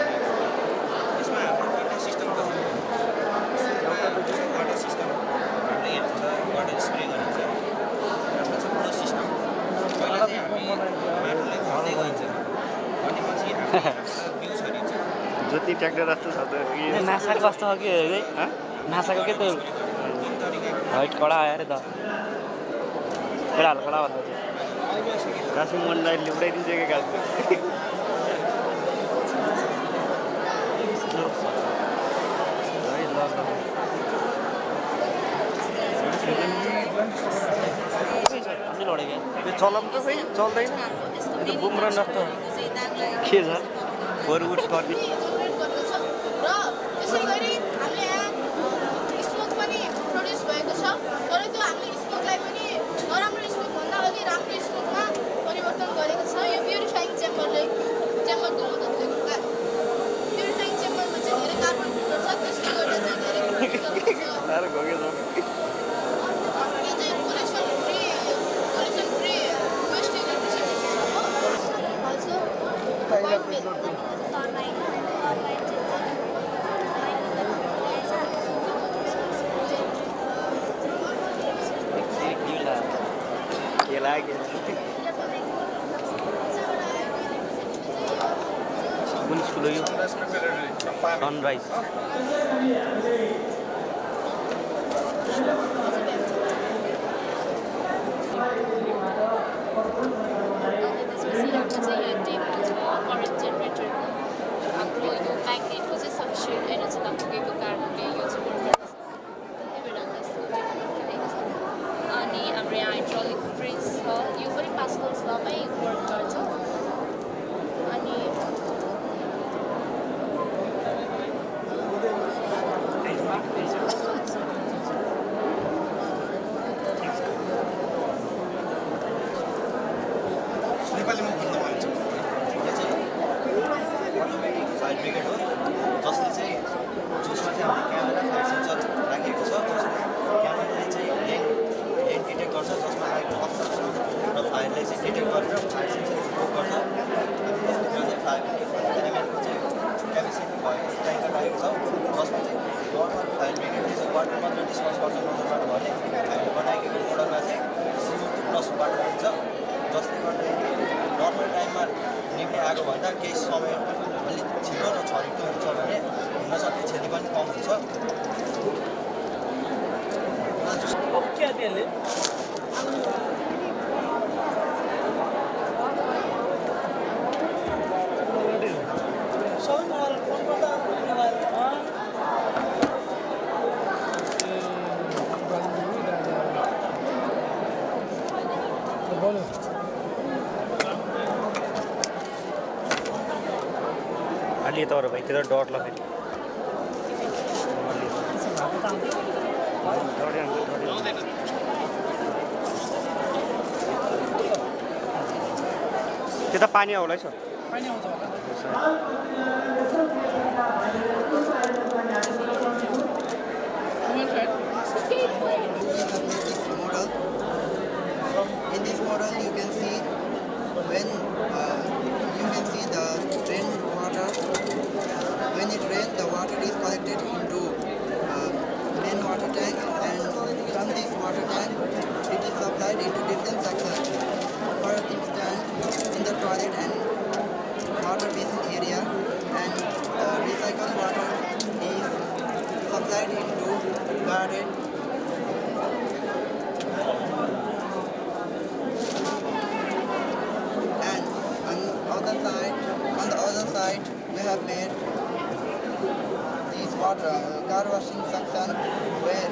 यसमा हाम्रो दुईवटा सिस्टम छ वाटर सिस्टम हाम्रो यहाँ हुन्छ वाटर स्प्रे गरिन्छ हाम्रो छ फ्लो सिस्टम पहिला चाहिँ हामी माटोलाई खन्दै गइन्छ अनि पछि हाम्रो बिउ छरिन्छ जति ट्र्याक्टर जस्तो छ त नासाको कस्तो हो कि नासाको के त हाइट कडा आयो अरे त कडा भन्दा चाहिँ कासु मनलाई ल्याउडाइदिन्छ क्या कासु यो चलाउनु त खोइ चल्दैन यो त बुमरा जस्तो के छ फरवर्ड गर्ने र त्यसै गरी हामीले यहाँ स्मोक पनि प्रड्युस भएको छ तर त्यो हामीले स्मोकलाई पनि नराम्रो स्मोकभन्दा अलिक राम्रो स्मोकमा परिवर्तन गरेको छ यो प्युरिफाइङ चेम्बरको मद्दतले गर्दा प्युरिफाइङ चेम्बरमा चाहिँ धेरै कार्बन फिल्टर छ त्यसले गर्दा चाहिँ धेरै फिल्टर हुन्छ यो चाहिँ पोल्युसन फ्री वेस्ट इलेक्ट्रिसिटी छ हो के लाग्यो कुन स्कुल हो यो सनराइज करेन्ट जेनेरेटरको हाम्रो यो म्याग्नेटको चाहिँ सफिसियन्ट एनर्जीमा पुगेको कारणले यो चाहिँ वर्क गर्छ अनि हाम्रो यहाँ हाइड्रोलिक प्रेस छ यो पनि पास्कल्स लमै वर्क गर्छ अनि नेपालीमा भन्दा भन्छ यो चाहिँ अटोमेटिक फायर ब्रिगेड हो जसले चाहिँ जो निम्ति आएको भन्दा केही समय अलिक छिटो र छरितो हुन्छ भने हुन सक्ने क्षति पनि कम हुन्छ। अलि त भाइ त्यो डट ल फेरि त्यो त पानी आउला छ पानी आउँछ In this model, you can see when you can see the rain water. When it rains, the water is collected into main water tank, and from this water tank, it is supplied into different sections. For instance, in the toilet and water basin area, and recycled water is supplied into garden. On the other side, we have made these car washing section where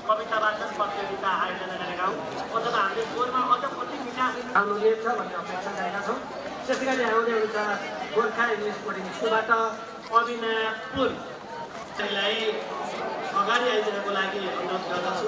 कविता वाचन प्रतियोगिता आयोजना गरेका हौँ। अथवा हामीले गोरमा अझ कति मिठा आउनुहुनेछ भन्ने अपेक्षा गरेका छौँ। त्यसै गरी आउँदै हुन्छ गोर्खा इङ्ग्लिस बोर्डिङ स्कुलबाट अविना पुल लाई अगाडि आइदिनको लागि अनुरोध गर्दछु।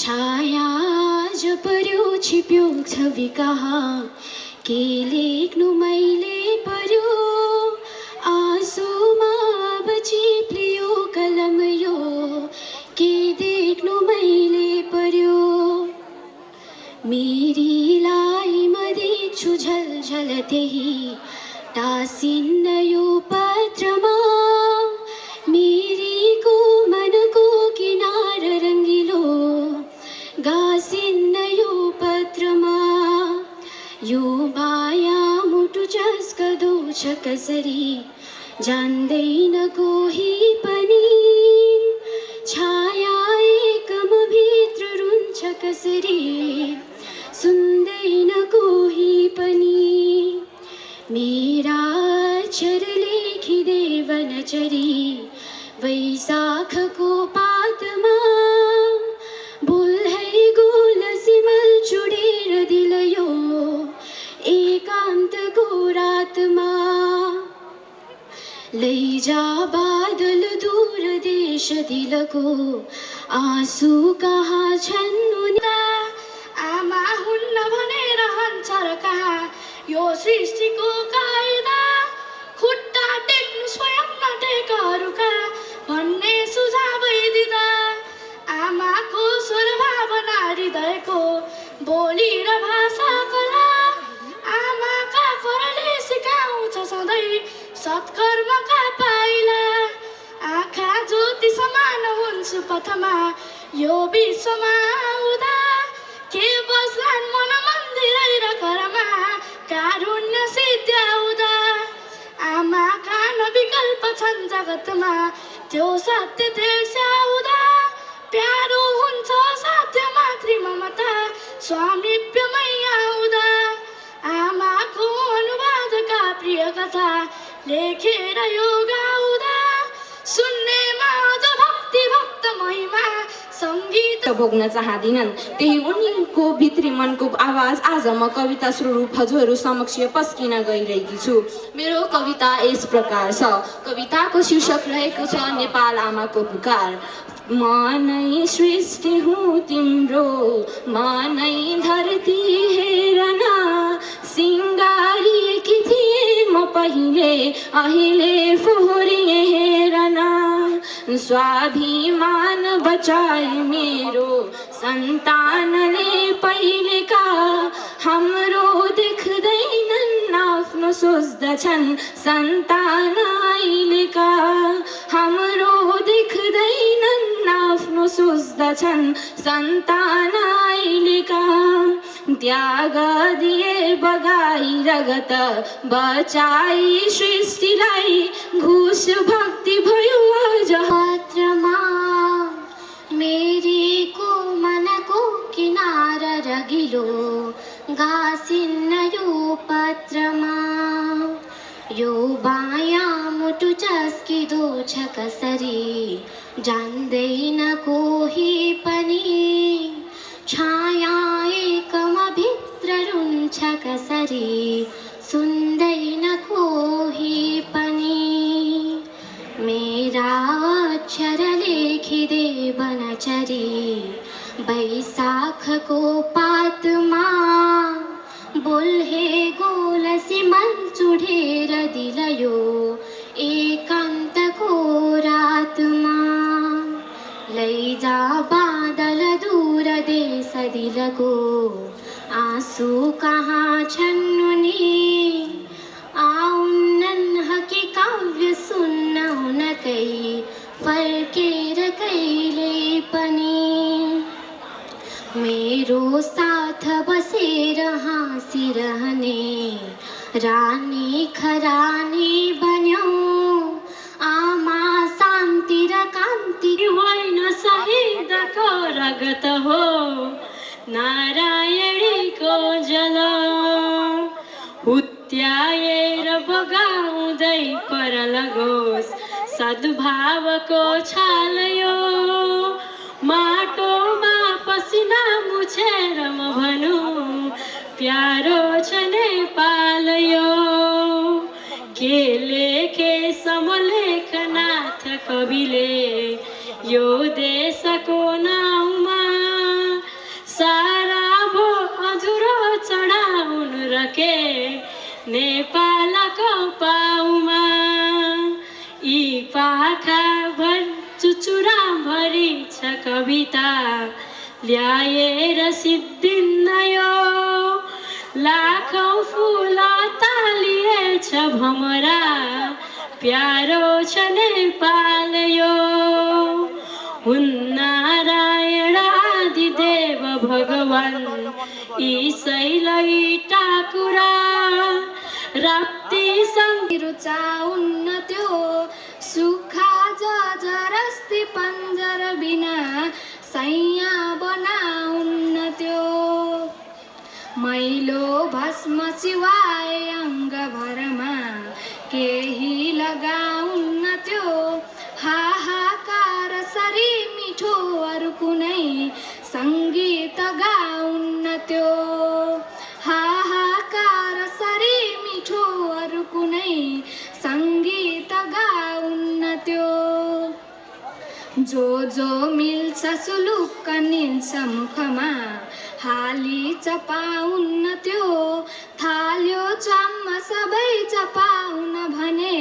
छाया जो पर्यो छिप्यो छवि कहाँ के लेख्नु मैले पर्यो आँसुमा अब चिप्लियो कलम यो के देख्नु मैले त्यही टाँसिन्न यो पत्रमा मेरीको मनको किनार रङ्गिलो गाँसिन्न यो पत्रमा यो माया मुटु झस्कदो छ कसरी जान्दैन कोही पनि छाया एकमभित्र रुन्छ कसरी सुन्दैन कोही पनि मेरा अक्षर लेखिदे वनचरी वैशाखको पातमा बोल है गोल सिमल चुडेर दिलयो एकान्तको रातमा लैजा बादल दूर देश दिलको आँसु कहाँ छन् उनी आमा हुन्न भनेर रहन्छ र कहाँ यो सृष्टिको कायदा खुट्टा टेक्नु स्वयं नटेकहरूका भन्ने सुझावै दिँदा आमाको स्वर भावना हृदयको बोली र भाषा कला आमाका फरले सिकाउँछ सधैँ सत्कर्मका पाइला आँखा ज्योति समान हुन्छु पथमा यो विश्वमा आउँदा के बस्लान् मन मन्दिरै र घरमा कारुण्य सिद्ध्याउँदा आमाका विकल्प छन् जगतमा त्यो सत्य तेर्स्याउँदा प्यारो हुन्छ साध्य मातृ ममता स्वामित्वमै आउँदा आमाको अनुवादका प्रिय कथा लेखेर यो गाउँदा सुन्नेमा अझ भक्ति भक्त महिमा सङ्गीत भोग्न चाहदिनन् त्यही उनीको भित्री मनको आवाज आज म कविता स्वरूप हजुरहरू समक्ष पस्किन गइरहेकी छु। मेरो कविता यस प्रकार छ। कविताको शीर्षक रहेको छ नेपाल आमाको पुकार। म नै सृष्टि हुँ तिम्रो म नै धरती हेरन सिङ्गारिएकी थिएँ म पहिले अहिले फोहोरिए हेरन स्वाभिमान बचाए मेरो सन्तानले पहिलेका हाम्रो देख्दैनन् आफ्नो सोच्दछन् सन्तान अहिलेका हाम्रो देख्दैनन् आफ्नो सोच्दछन् सन्तान अहिलेका त्याग दिए बगाई रगत बचाई सृष्टिलाई घुस भक्ति भयो आज पत्रमा मेरीको मनको किनार रगिलो गाँसिन्न यो पत्रमा यो बायाँ मुटु चस्किदो छ कसरी जान्दैन कोही पनि छाया एकमभित्र रुन्छ कसरी सुन्दैन कोही पनि मेरा अक्षर लेखिदे वनचरी वैशाखको पातमा बोल हे गोल सिमल चुडेर दिलयो एकान्तको रातमा लैजा बादल दूर देश दिलको आँसु कहाँ छन् उनी आउन्नन् हकी काव्य सुन्न हुनकै फर्केर कहिले पनि मेरो साथ बसेर हाँसिरहने रानी खरानी बन्यौ आमा शान्ति र कान्ति होइन शहीदको रगत हो नारायणीको जल हुत्याएर बगाउँदै पर लगोस् सद्भावको छाल यो माटोमा पसिना मुछेर म भनौँ प्यारो छ नेपाल यो के लेखे समलेखनाथ कविले यो देशको नाउँमा सारा भो अधुरो चढाउनु रके नेपालको पाउमा यी पाखा भर चुचुरा भरि छ कविता ल्याएर सिद्धिन्न यो लाखौँ फुल छ भमरा प्यारो छ नेपाल यो हुन् नारायण आदिदेव भगवान् ईशैलाई टाकुरा राप्ती रुचाउन्न त्यो सुखा जरस्ती पन्जर बिना सैया बनाउन्न त्यो मैलो भस्म सिवाय अङ्गभरमा केही लगाउन्न त्यो हाहाकार सरी मिठो अरू कुनै सङ्गीत गाउन्न त्यो हाहाकार सरी मिठो अरू कुनै सङ्गीत गाउन्न त्यो जो मिल्छ सुलुक्क निल्छ मुखमा हाली चपाउन्न त्यो थाल्यो चम्म सबै चपाउन भने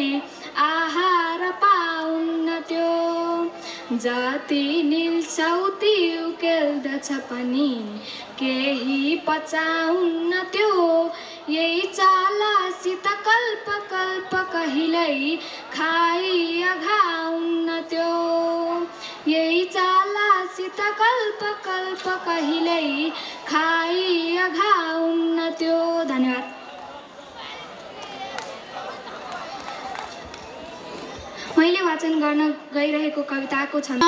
आहार पाउन्न त्यो जति निल्छ उति उकेल्दछ पनि केही पचाउन्न त्यो यही चालासित कल्प कल्प कहिल्यै खाइ अघाउन्न त्यो यही चालासित कल्प कल्प कहिल्यै खाइ अघाउन्न त्यो। धन्यवाद। मैले वाचन गर्न गइरहेको कविताको छन्द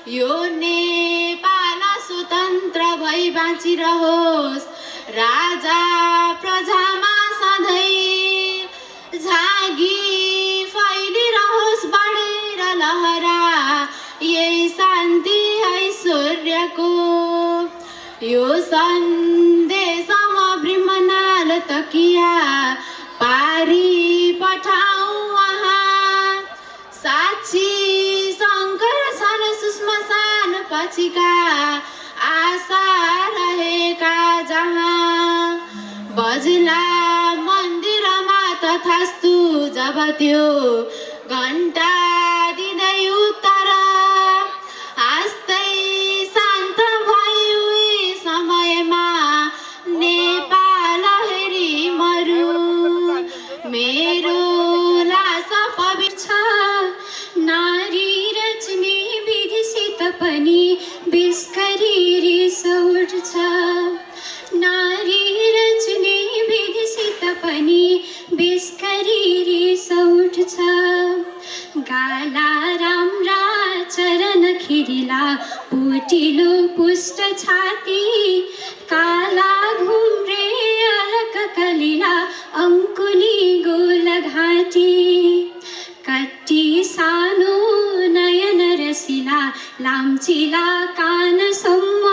यो नेपाल स्वतन्त्र भई बाँचिरहोस् राजा प्रजामा सधैँ झागी फैलिरहोस् बढेर लहरा यही शान्ति ऐश्वर्यको यो सन्देशमा ब्रह्मनाल तकिया पारी पठाऊ साक्षी शङ्कर सन सुषमा सान पछिका आशा रहेका जहाँ बजला मन्दिरमा तथास्तु जब त्यो घन्टा दिँदै उत्तर हाँस्दै शान्त भयो समयमा नेपाल हेरी मरु मेरो लास पवित्र नारी रचने विधिसित पनि बिस्करी रिस उठ्छ नारी रचने विधिसित पनि बिस्करी रिस उठ्छ गाला राम्रा चरण खिरिला पुटिलो पुष्ट छाती काला घुम्रे अलक कलिला अङ्कुली गोल घाँटी कट्टी सानो नयन रसिला लाम्चिला कानसम्म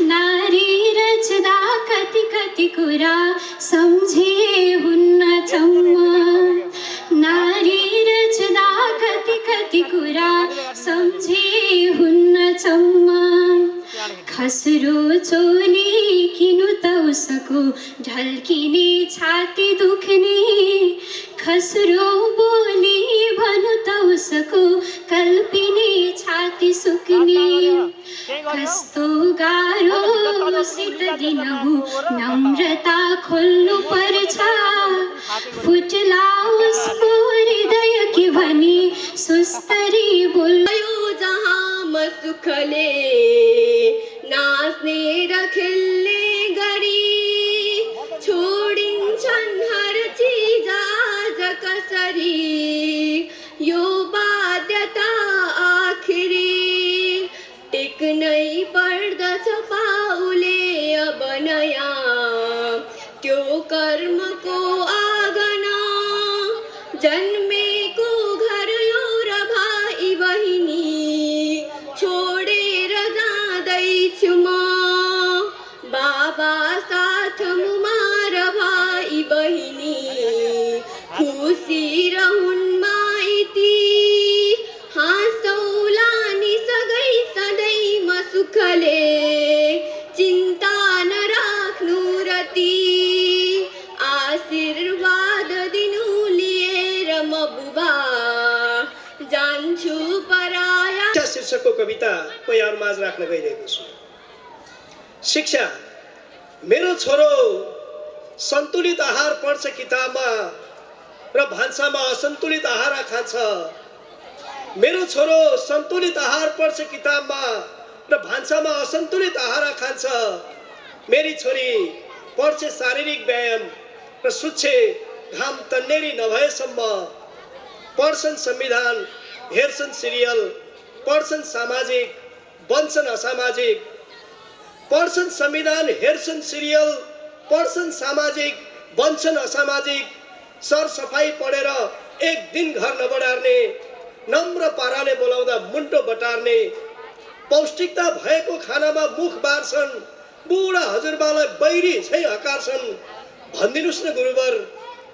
नारी रच्दा कति कति कुरा सम्झे हुन्न चम्म नारी रच्दा कति कति कुरा सम्झे हुन्न चम्म खस्रो चोली किनु त उसको ढल्किने छाती दुख्ने खस्रो बोली भनु त उसको कल्पिने छाती सुक्ने कस्तो गाह्रोसित दिन हो नम्रता खोल्नु पर्छ फुट्ला उसको हृदय के भनी सुस्तरी बोल्यो जहाँ म सुखले नाच्ने र खेल्ने गरी छोडिन्छन् हर चिज आज कसरी यो बाध्यता आखिरी टेक्नै पर्दछ पाउले अब नयाँ त्यो कर्मको आँगन जन्मेको घर यो र भाइ बहिनी छोडेर जाँदैछु म बाबा साथ मुमार भाइ बहिनी खुसी रहून् माइती हाँसौला नि सगै सधैँ म सुखले चिन्ता नराख्नु रति आशीर्वाद दिनु लिएर म बुबा जान्छु पराया। शीर्षकको कविता म यहाँहरुमाझ राख्न गइरहेको छु। शिक्षा मेरो छोरो सन्तुलित आहार पढ्छ किताबमा र भान्सामा असन्तुलित आहार खान्छ। मेरो छोरो सन्तुलित आहार पढ्छ किताबमा र भान्सामा असन्तुलित आहार खान्छ। मेरी छोरी पढ्छ शारीरिक व्यायाम र सुत्छे घाम तन्नेरी नभएसम्म। पढ्छन् संविधान, हेर्छन् सिरियल, पढ्छन् सामाजिक, बन्छन् असामाजिक। पढ्छन् संविधान, हेर्छन् सिरियल, पढ्छन् सामाजिक, बन्छन् असामाजिक। सरसफाइ पढेर एक दिन घर नबढार्ने, नम्र पाराले बोलाउँदा मुन्टो बटार्ने। पौष्टिकता भएको खानामा मुख बार्छन्, बुढा हजुरबालाई बैरी झै हकार्छन्। भनिदिनुस् न गुरुवर,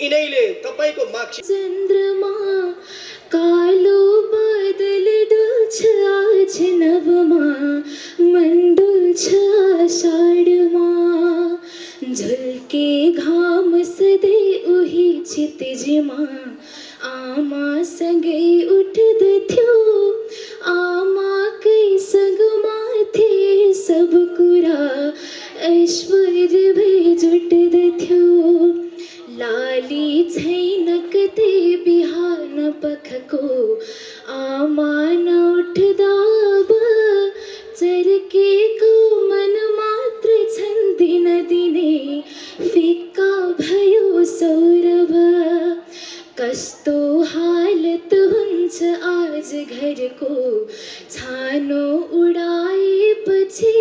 यिनैले तपाईको मार्क्सिस्ट। चन्द्रमा कालो बादल डुल्छ आज नभमा, मन डुल्छ आषाढमा। झुल्के घाम सधैँ उही क्षितिजमा, आमासँगै उठ्दथ्यो। आमाकै सँगमा थिए सब कुरा, ऐश्वर्य भई जुट्दथ्यो। लाली छैन कतै बिहान पखको, आमा नउठ्दा अब चर्केको मन मात्र छन् दिन दिने। फिक्का भयो सौरभ, कस्तो हालत हुन्छ आज घरको। छानो उडाएपछि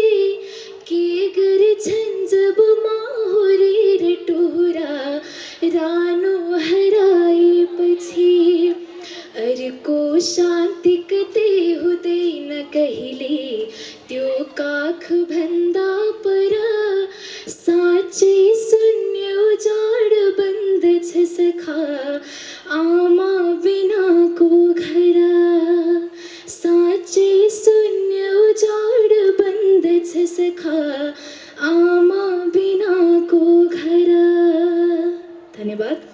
के गर्छन् जब माहुरी र टोरा, रानो हराएपछि। अर्को शान्ति कतै हुँदैन कहिले, त्यो काख भन्दा पर। साँच्चै शून्य उजाड बन्दछ सखा, आमा बिनाको घर। साँच्चै शून्य उजाड बन्दछ सखा, आमा बिनाको घर। धन्यवाद।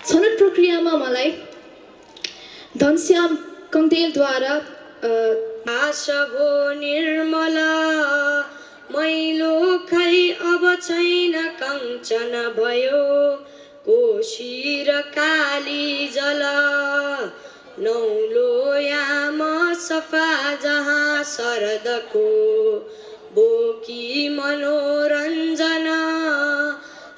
छनौट प्रक्रियामा मलाई धनश्याम कङ्देलद्वारा आशा भो निर्मला, मैलो खै अब छैन कञ्चन भयो। कोशी र काली जल नौलो याम सफा, जहाँ शरदको बोकी मनोरञ्जन।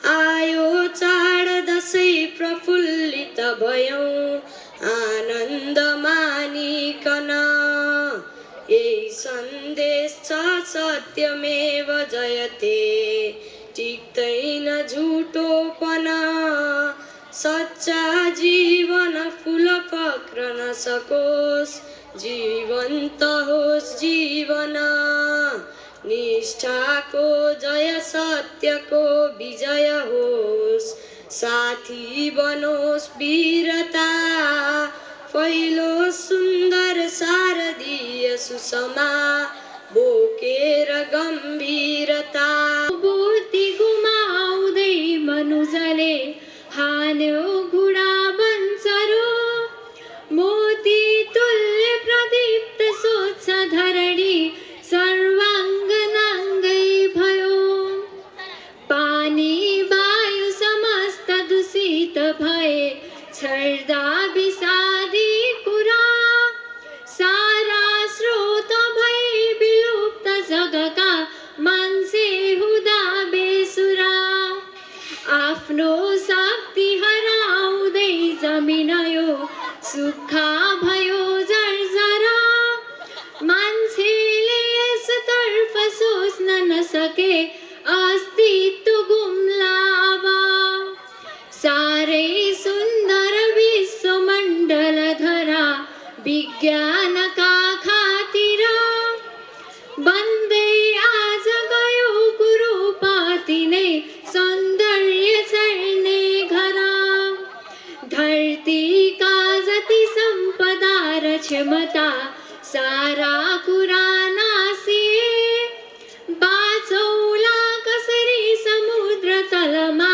आयो चाड दसैँ प्रफुल्लित भयौँ आनन्द मानिकन। यही सन्देश छ सत्यमेव जयते, टिक्दैन झुटोपन। सच्चा जीवन फुल फक्रन सकोस्, जीवन्त होस् जीवन। निष्ठाको जय, सत्यको विजय होस्। साथी बनोस् वीरता, फैलोस् सुन्दर शारदीय सुषमा। बोकेर गम्भीरता बुद्धि गुमाउँदै मनुजले हान्यो घुडा बन्चरो। मोती तुल्य प्रदीप्त सोच्छ धरणी, सर्वाङ्ग नाङ्गै भयो। पानी वायु समस्त दूषित भए, छर्दा विषादी कुरा। सारा स्रोत भई विलुप्त जगका, मान्छे हुँदा बेसुरा। आफ्नो शक्ति हराउँदै जमिन यो सुक्खा भयो जर्जरा। मान्छेले यसतर्फ सोच्न नसके, अस्तित्व गुम्ला अब। साह्रै सुन्दर विश्वमण्डल धरा, विज्ञानका खातिर बन्दै आज गयो कुरूपाती नै सौन्दर्य छर्ने घर। धरतीका जति सम्पदा र क्षमता, सारा कुरा नासिए। बाँचौला कसरी समुद्र तलमा,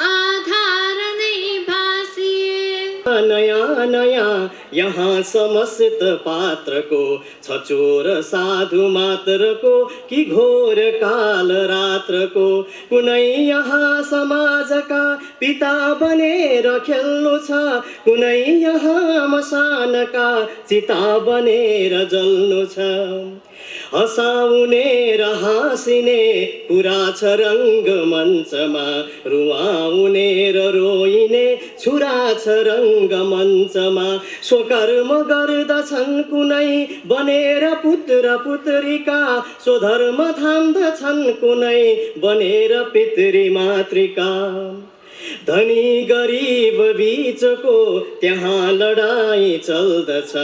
आधार नै भासिए। नयाँ नयाँ यहाँ समस्त पात्रको छ चोर साधु मात्रको कि घोर काल रात्रको कुनै यहाँ समाजका पिता बनेर खेल्नु छ कुनै यहाँ मसानका चिता बनेर जल्नु छ हँसाउने र हाँसिने कुरा छ रङ्गमञ्चमा रुवाउने र रोइने छुरा छ रङ्गमञ्चमा स्वकर्म गर्दछन् कुनै बनेर पुत्र पुत्रिका स्वधर्म थाम्दछन् कुनै बनेर पितृ मातृका धनी गरिब बीचको त्यहाँ लडाईँ चल्दछ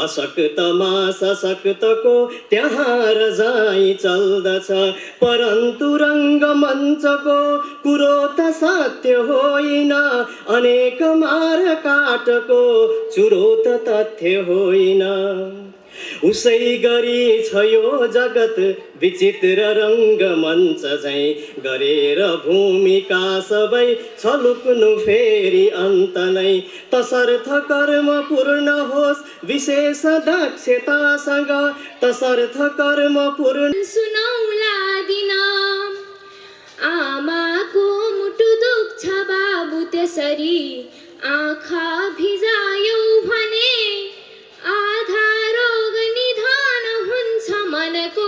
अशक्तमा सशक्तको त्यहाँ रजाई चल्दछ परन्तु रङ्गमञ्चको कुरो त सत्य होइन अनेक मार काटको चुरो त तथ्य होइन उसै गरी छ यो जगत विचित्र रङ्गमञ्च झैँ गरेर भूमिका सबै छलुक्नु फेरि अन्त नै तसर्थ कर्म पूर्ण होस् विशेष दक्षतासँग तसर्थ कर्म पूर्ण सुनौला दिन आमाको मुटु दुख्छ बाबु त्यसरी आँखा भिजायौ भने आधा रोग निधान हुन्छ मनको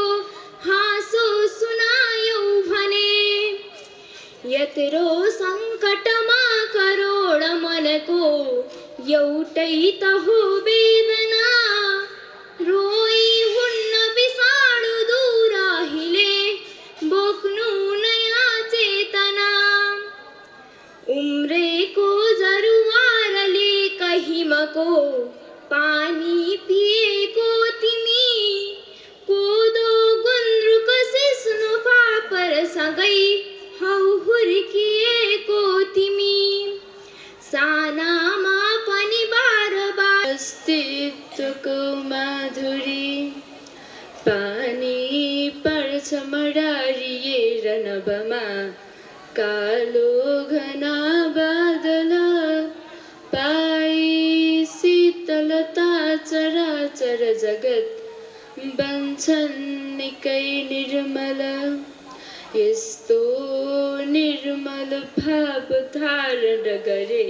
हाँसो सुनायौ भने यत्रो सङ्कटमा करोड मनको एउटै त हो वेदना रोई हुन्न विषाणु दूर हिले बोक्नु नयाँ चेतना उम्रेको जरुवारले कहिमको पानी पिएको तिमी कोदो गुन्द्रुक सिस्नो पापरसँगै हौ हुर्किएको तिमी सानामा पनि बार बार अस्तित्वको माधुरी पानी पर्छ मडारिएर नभमा कालो घना बादल पाई शीतलता चराचर जगत बन्छन् निकै निर्मल यस्तो निर्मल भाव धारण गरे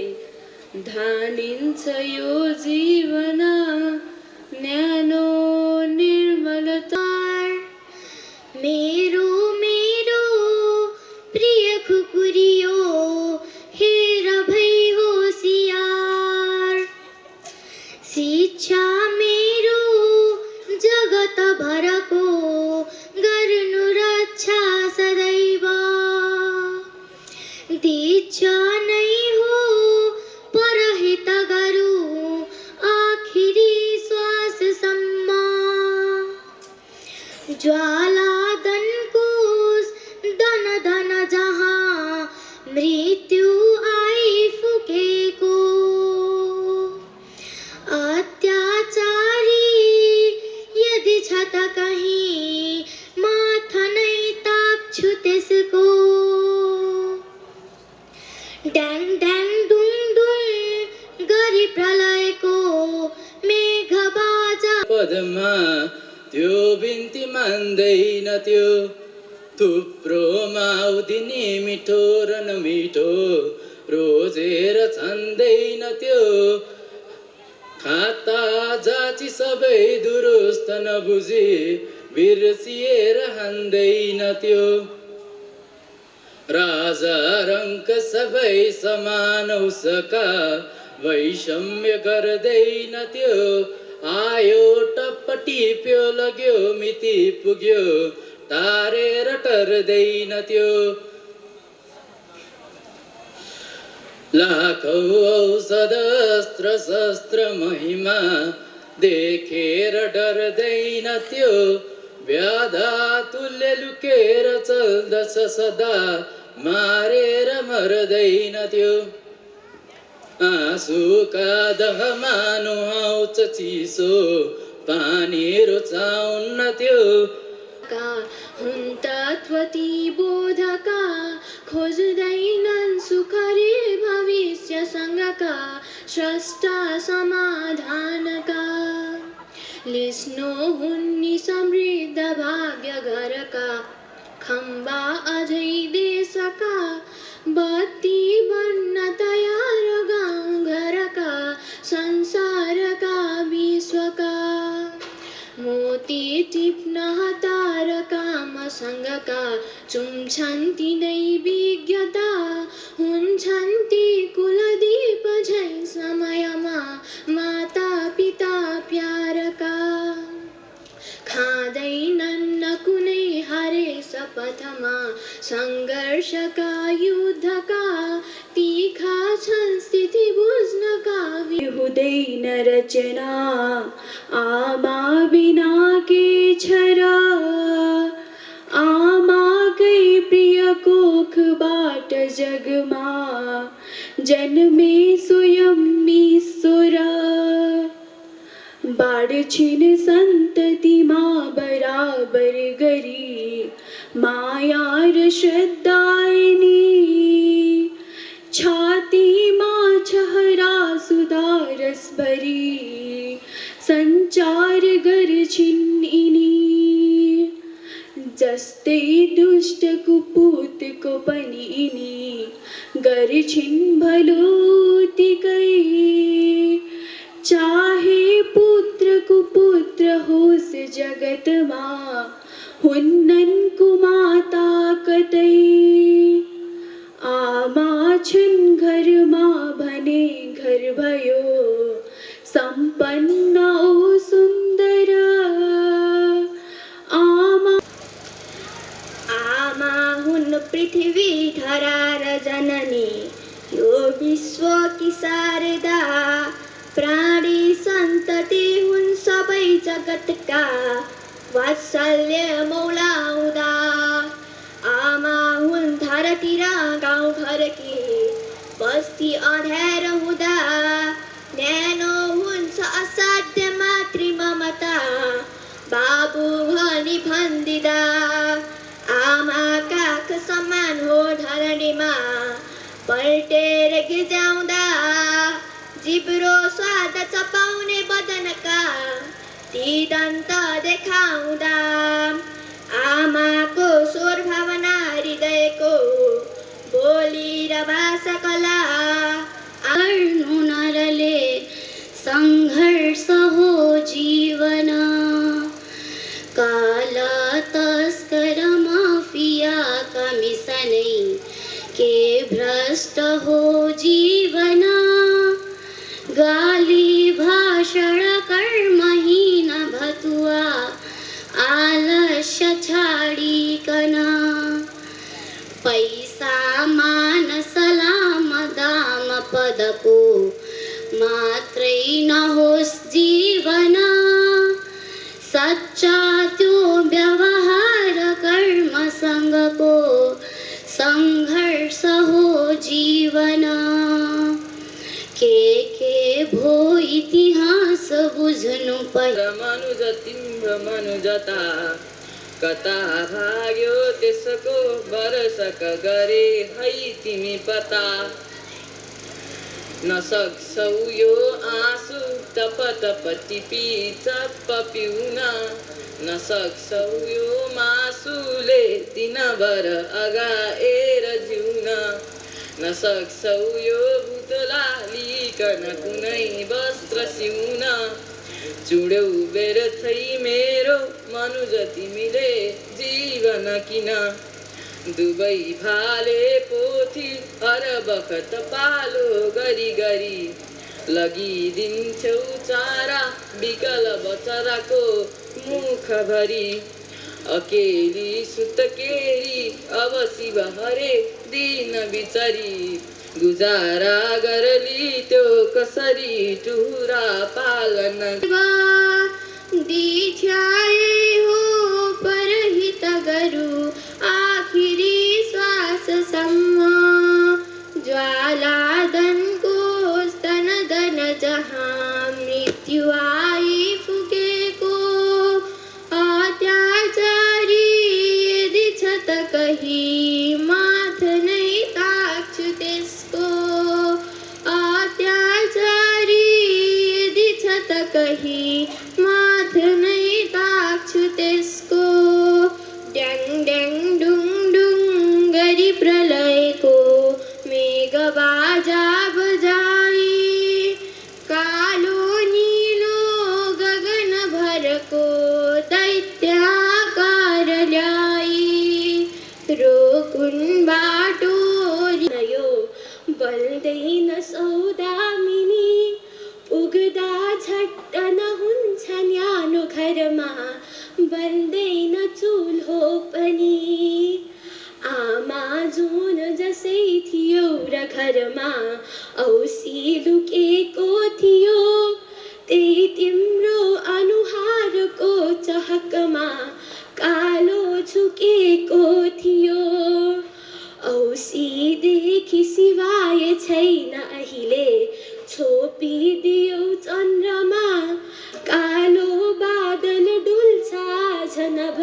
धानिन्छ यो जीवन न्यानो निर्मलता मेरो मेरो प्रिय खुकुरियो हेर भई होसियार शिक्षा मेरो जगत भरको गर्नु रक्षा सदैव दीक्षा नै हो परहित गरु आखिरी श्वाससम्म ज्वाला दनकुश दन दन जहाँ मृत्यु आइफुकेको अत्याचारी यदि छ त कहीँ माथा नै ताप्छु त्यसको ड्याङ ड्याङ डुङ डुङ गरी प्रलयको मेघ बाजा पदमा त्यो बिन्ती मान्दैन त्यो थुप्रोमा उदिने मिठो र नमिठो रोजेर छन्दैन त्यो खाता जाची सबै दुरुस्त नबुझी बिर्सिएर हान्दैन त्यो राजा रङ्क सबै समान उसका वैषम्य गर्दैन त्यो आयो टप्प टिप्यो लग्यो मिति पुग्यो तारेर टर्दैन त्यो लाखौँ औषध अस्त्र शस्त्र महिमा देखेर डर्दैन त्यो व्याधा तुल्य लुकेर चल्दछ सदा मारेर मर्दैन त्यो आँसुका दहमा नुहाउँछ चिसो पानी रुचाउन्न त्यो हुन् तत्त्वती बोधका खोज्दैनन् सुखरी भविष्यसँगका स्रष्टा समाधानका लिस्नो हुन्नी समृद्ध भाग्य घरका खम्बा अझै देशका बत्ती बन्न तयार गाउँ घरका संसारका विश्वका मोती टिप्न हतार कामसँगका चुम्छन् तिनै विज्ञता हुन्छन् ती कुलदीप झै समयमा माता पिता प्यारका खाँदैनन् न कुनै हारे शपथमा सङ्घर्षका युद्धका तीखा छन् स्थिति बुझ्नका हुँदैन रचना आमा बिना के छ र आमाकै प्रिय कोखबाट जगमा जन्मे स्वयं ईश्वर बाँड्छिन् सन्ततिमा बराबर गरी माया र श्रद्धायनी छातीमा छहरा सुधारस भरी सञ्चार गर्छिन् यिनी जस्तै दुष्ट कुपुतको पनि यिनी गर्छिन् भलोतिकै चाहे पुत्र कुपुत्र होस् जगतमा हुन्नन् कुमाता कतै आमा छन् घरमा भने घर भयो सम्पन्न ओ सुन्दर आमा हुन् पृथ्वी धरा र जननी यो विश्वकी शारदा प्राणी सन्तति हुन् सबै जगतका वात्सल्य मौलाउँदा आमा हुन् धरती र गाउँ घरकी बस्ती अँध्यारो हुँदा न्यानो हुन्छ असाध्य मातृ ममता बाबु भनी भन्दिँदा आमा काख समान हो धरणीमा पल्टेर गिजाउँदा जिब्रो स्वाद चपाउने बदनका ती दन्त देखाउँदा आमाको स्वर भावना हृदयको बोली र भाषा कला अर्नु नरले सङ्घर्ष हो जीवन काला तस्कर माफिया कमिसनै के भ्रष्ट हो जीवन गाली भाषण कर्महीन भतुवा आलस्य छाडिकन पैसा मान सलाम दाम पदको मात्रै नहोस् जीवन सच्चा त्यो व्यवहार कर्मसँगको सङ्घर्ष हो जीवन के भो इतिहास बुझ्नु पर्यो मनुज तिम्रो मनुजता कता भाग्यो त्यसको भरसक गरे है तिमी पता नसक्छौ यो आँसु तप तप टिपी चप्प पिउन नसक्छौ यो मासुले दिनभर अगाएर जिउन नसक्छौ यो भुतला लिकन कुनै वस्त्र सिउन चुड्यौ बेरथै मेरो मनुज तिमीले जीवन किन दुबै भाले पोथी हर बखत पालो गरी गरी लगिदिन्थ्यौ चारा बिकल बचराको मुखभरि अकेली सुतकेरी अब शिव हरे दिन बिचरी गुजारा गरली त्यो कसरी टुरा पालन दिछ्याए हो परहित गरु आखिरी श्वाससम्म ज्वालादनको स्तन दन जहाँ मृत्यु आइपुगेको अत्याचारी यदि छ त कहीँ माथ नै ताक्छु त्यसको अत्याचार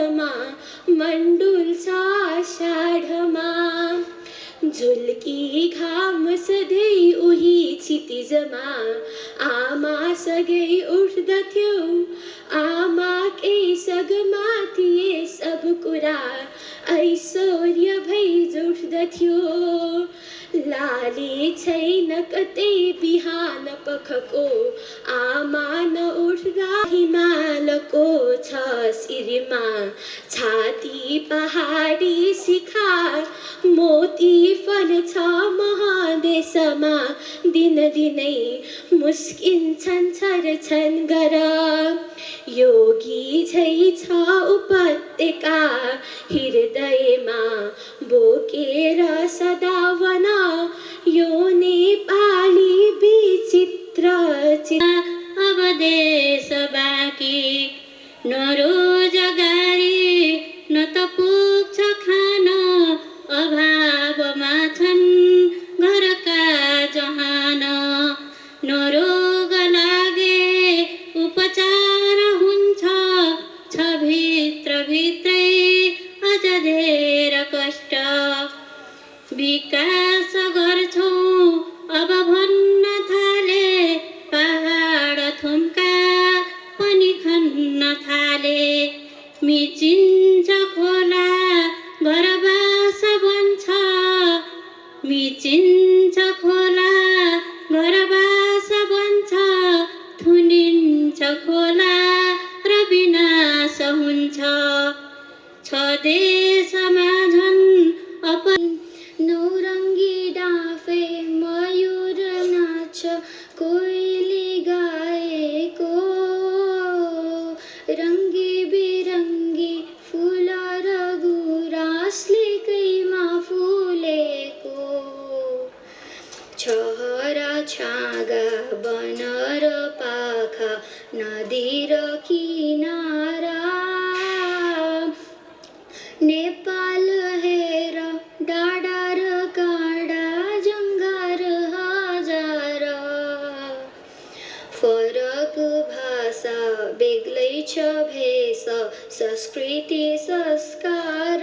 माघमा मण्डुल्छ आषाढमा झुल्की घाम सधैँ उही क्षितिजमा आमा सँगै उठ्दथ्यौ आमाकै सगमा थिए सब कुरा ऐश्वर्य भई जुट्दथ्यो लाली छैन कतै बिहान पखको आमा नउठ्दा हिमालको छ शिरमा छाती पहाडी शिखर मोती फल्छ महादेशमा दिनदिनै मुस्किन्छन् छर्छन् गर योगी झै छ उपत्यका हृदयमा बोकेर सदावन यो नेपाली विचित्र अब देश बाँकी न रोजगारी न त पुग्छ खान अभावमा छन् घरका जहान न रोग लागे उपचार हुन्छ छ भित्रै अझ धेर कष्ट विकास गर्छौँ अब भन्न थाले पहाड थुम्का पनि खन्न थाले मिचिन्छ खोला घरबास बन्छ मिचिन्छ खोला घरबास बन्छ थुनिन्छ खोला र विनाश हुन्छ छ देशमा झन् नौरङ्गी डाँफे मयूर नाच कोइली गाएको रङ्गी बिरङ्गी फुल र गुराँसले कैमा फुलेको छहरा छाँगा वन र पाखा नदी र किनारा नेपाल हेर डाँडा र काँडा जङ्गा र हजार फरक भाषा बेग्लै छ भेष संस्कृति संस्कार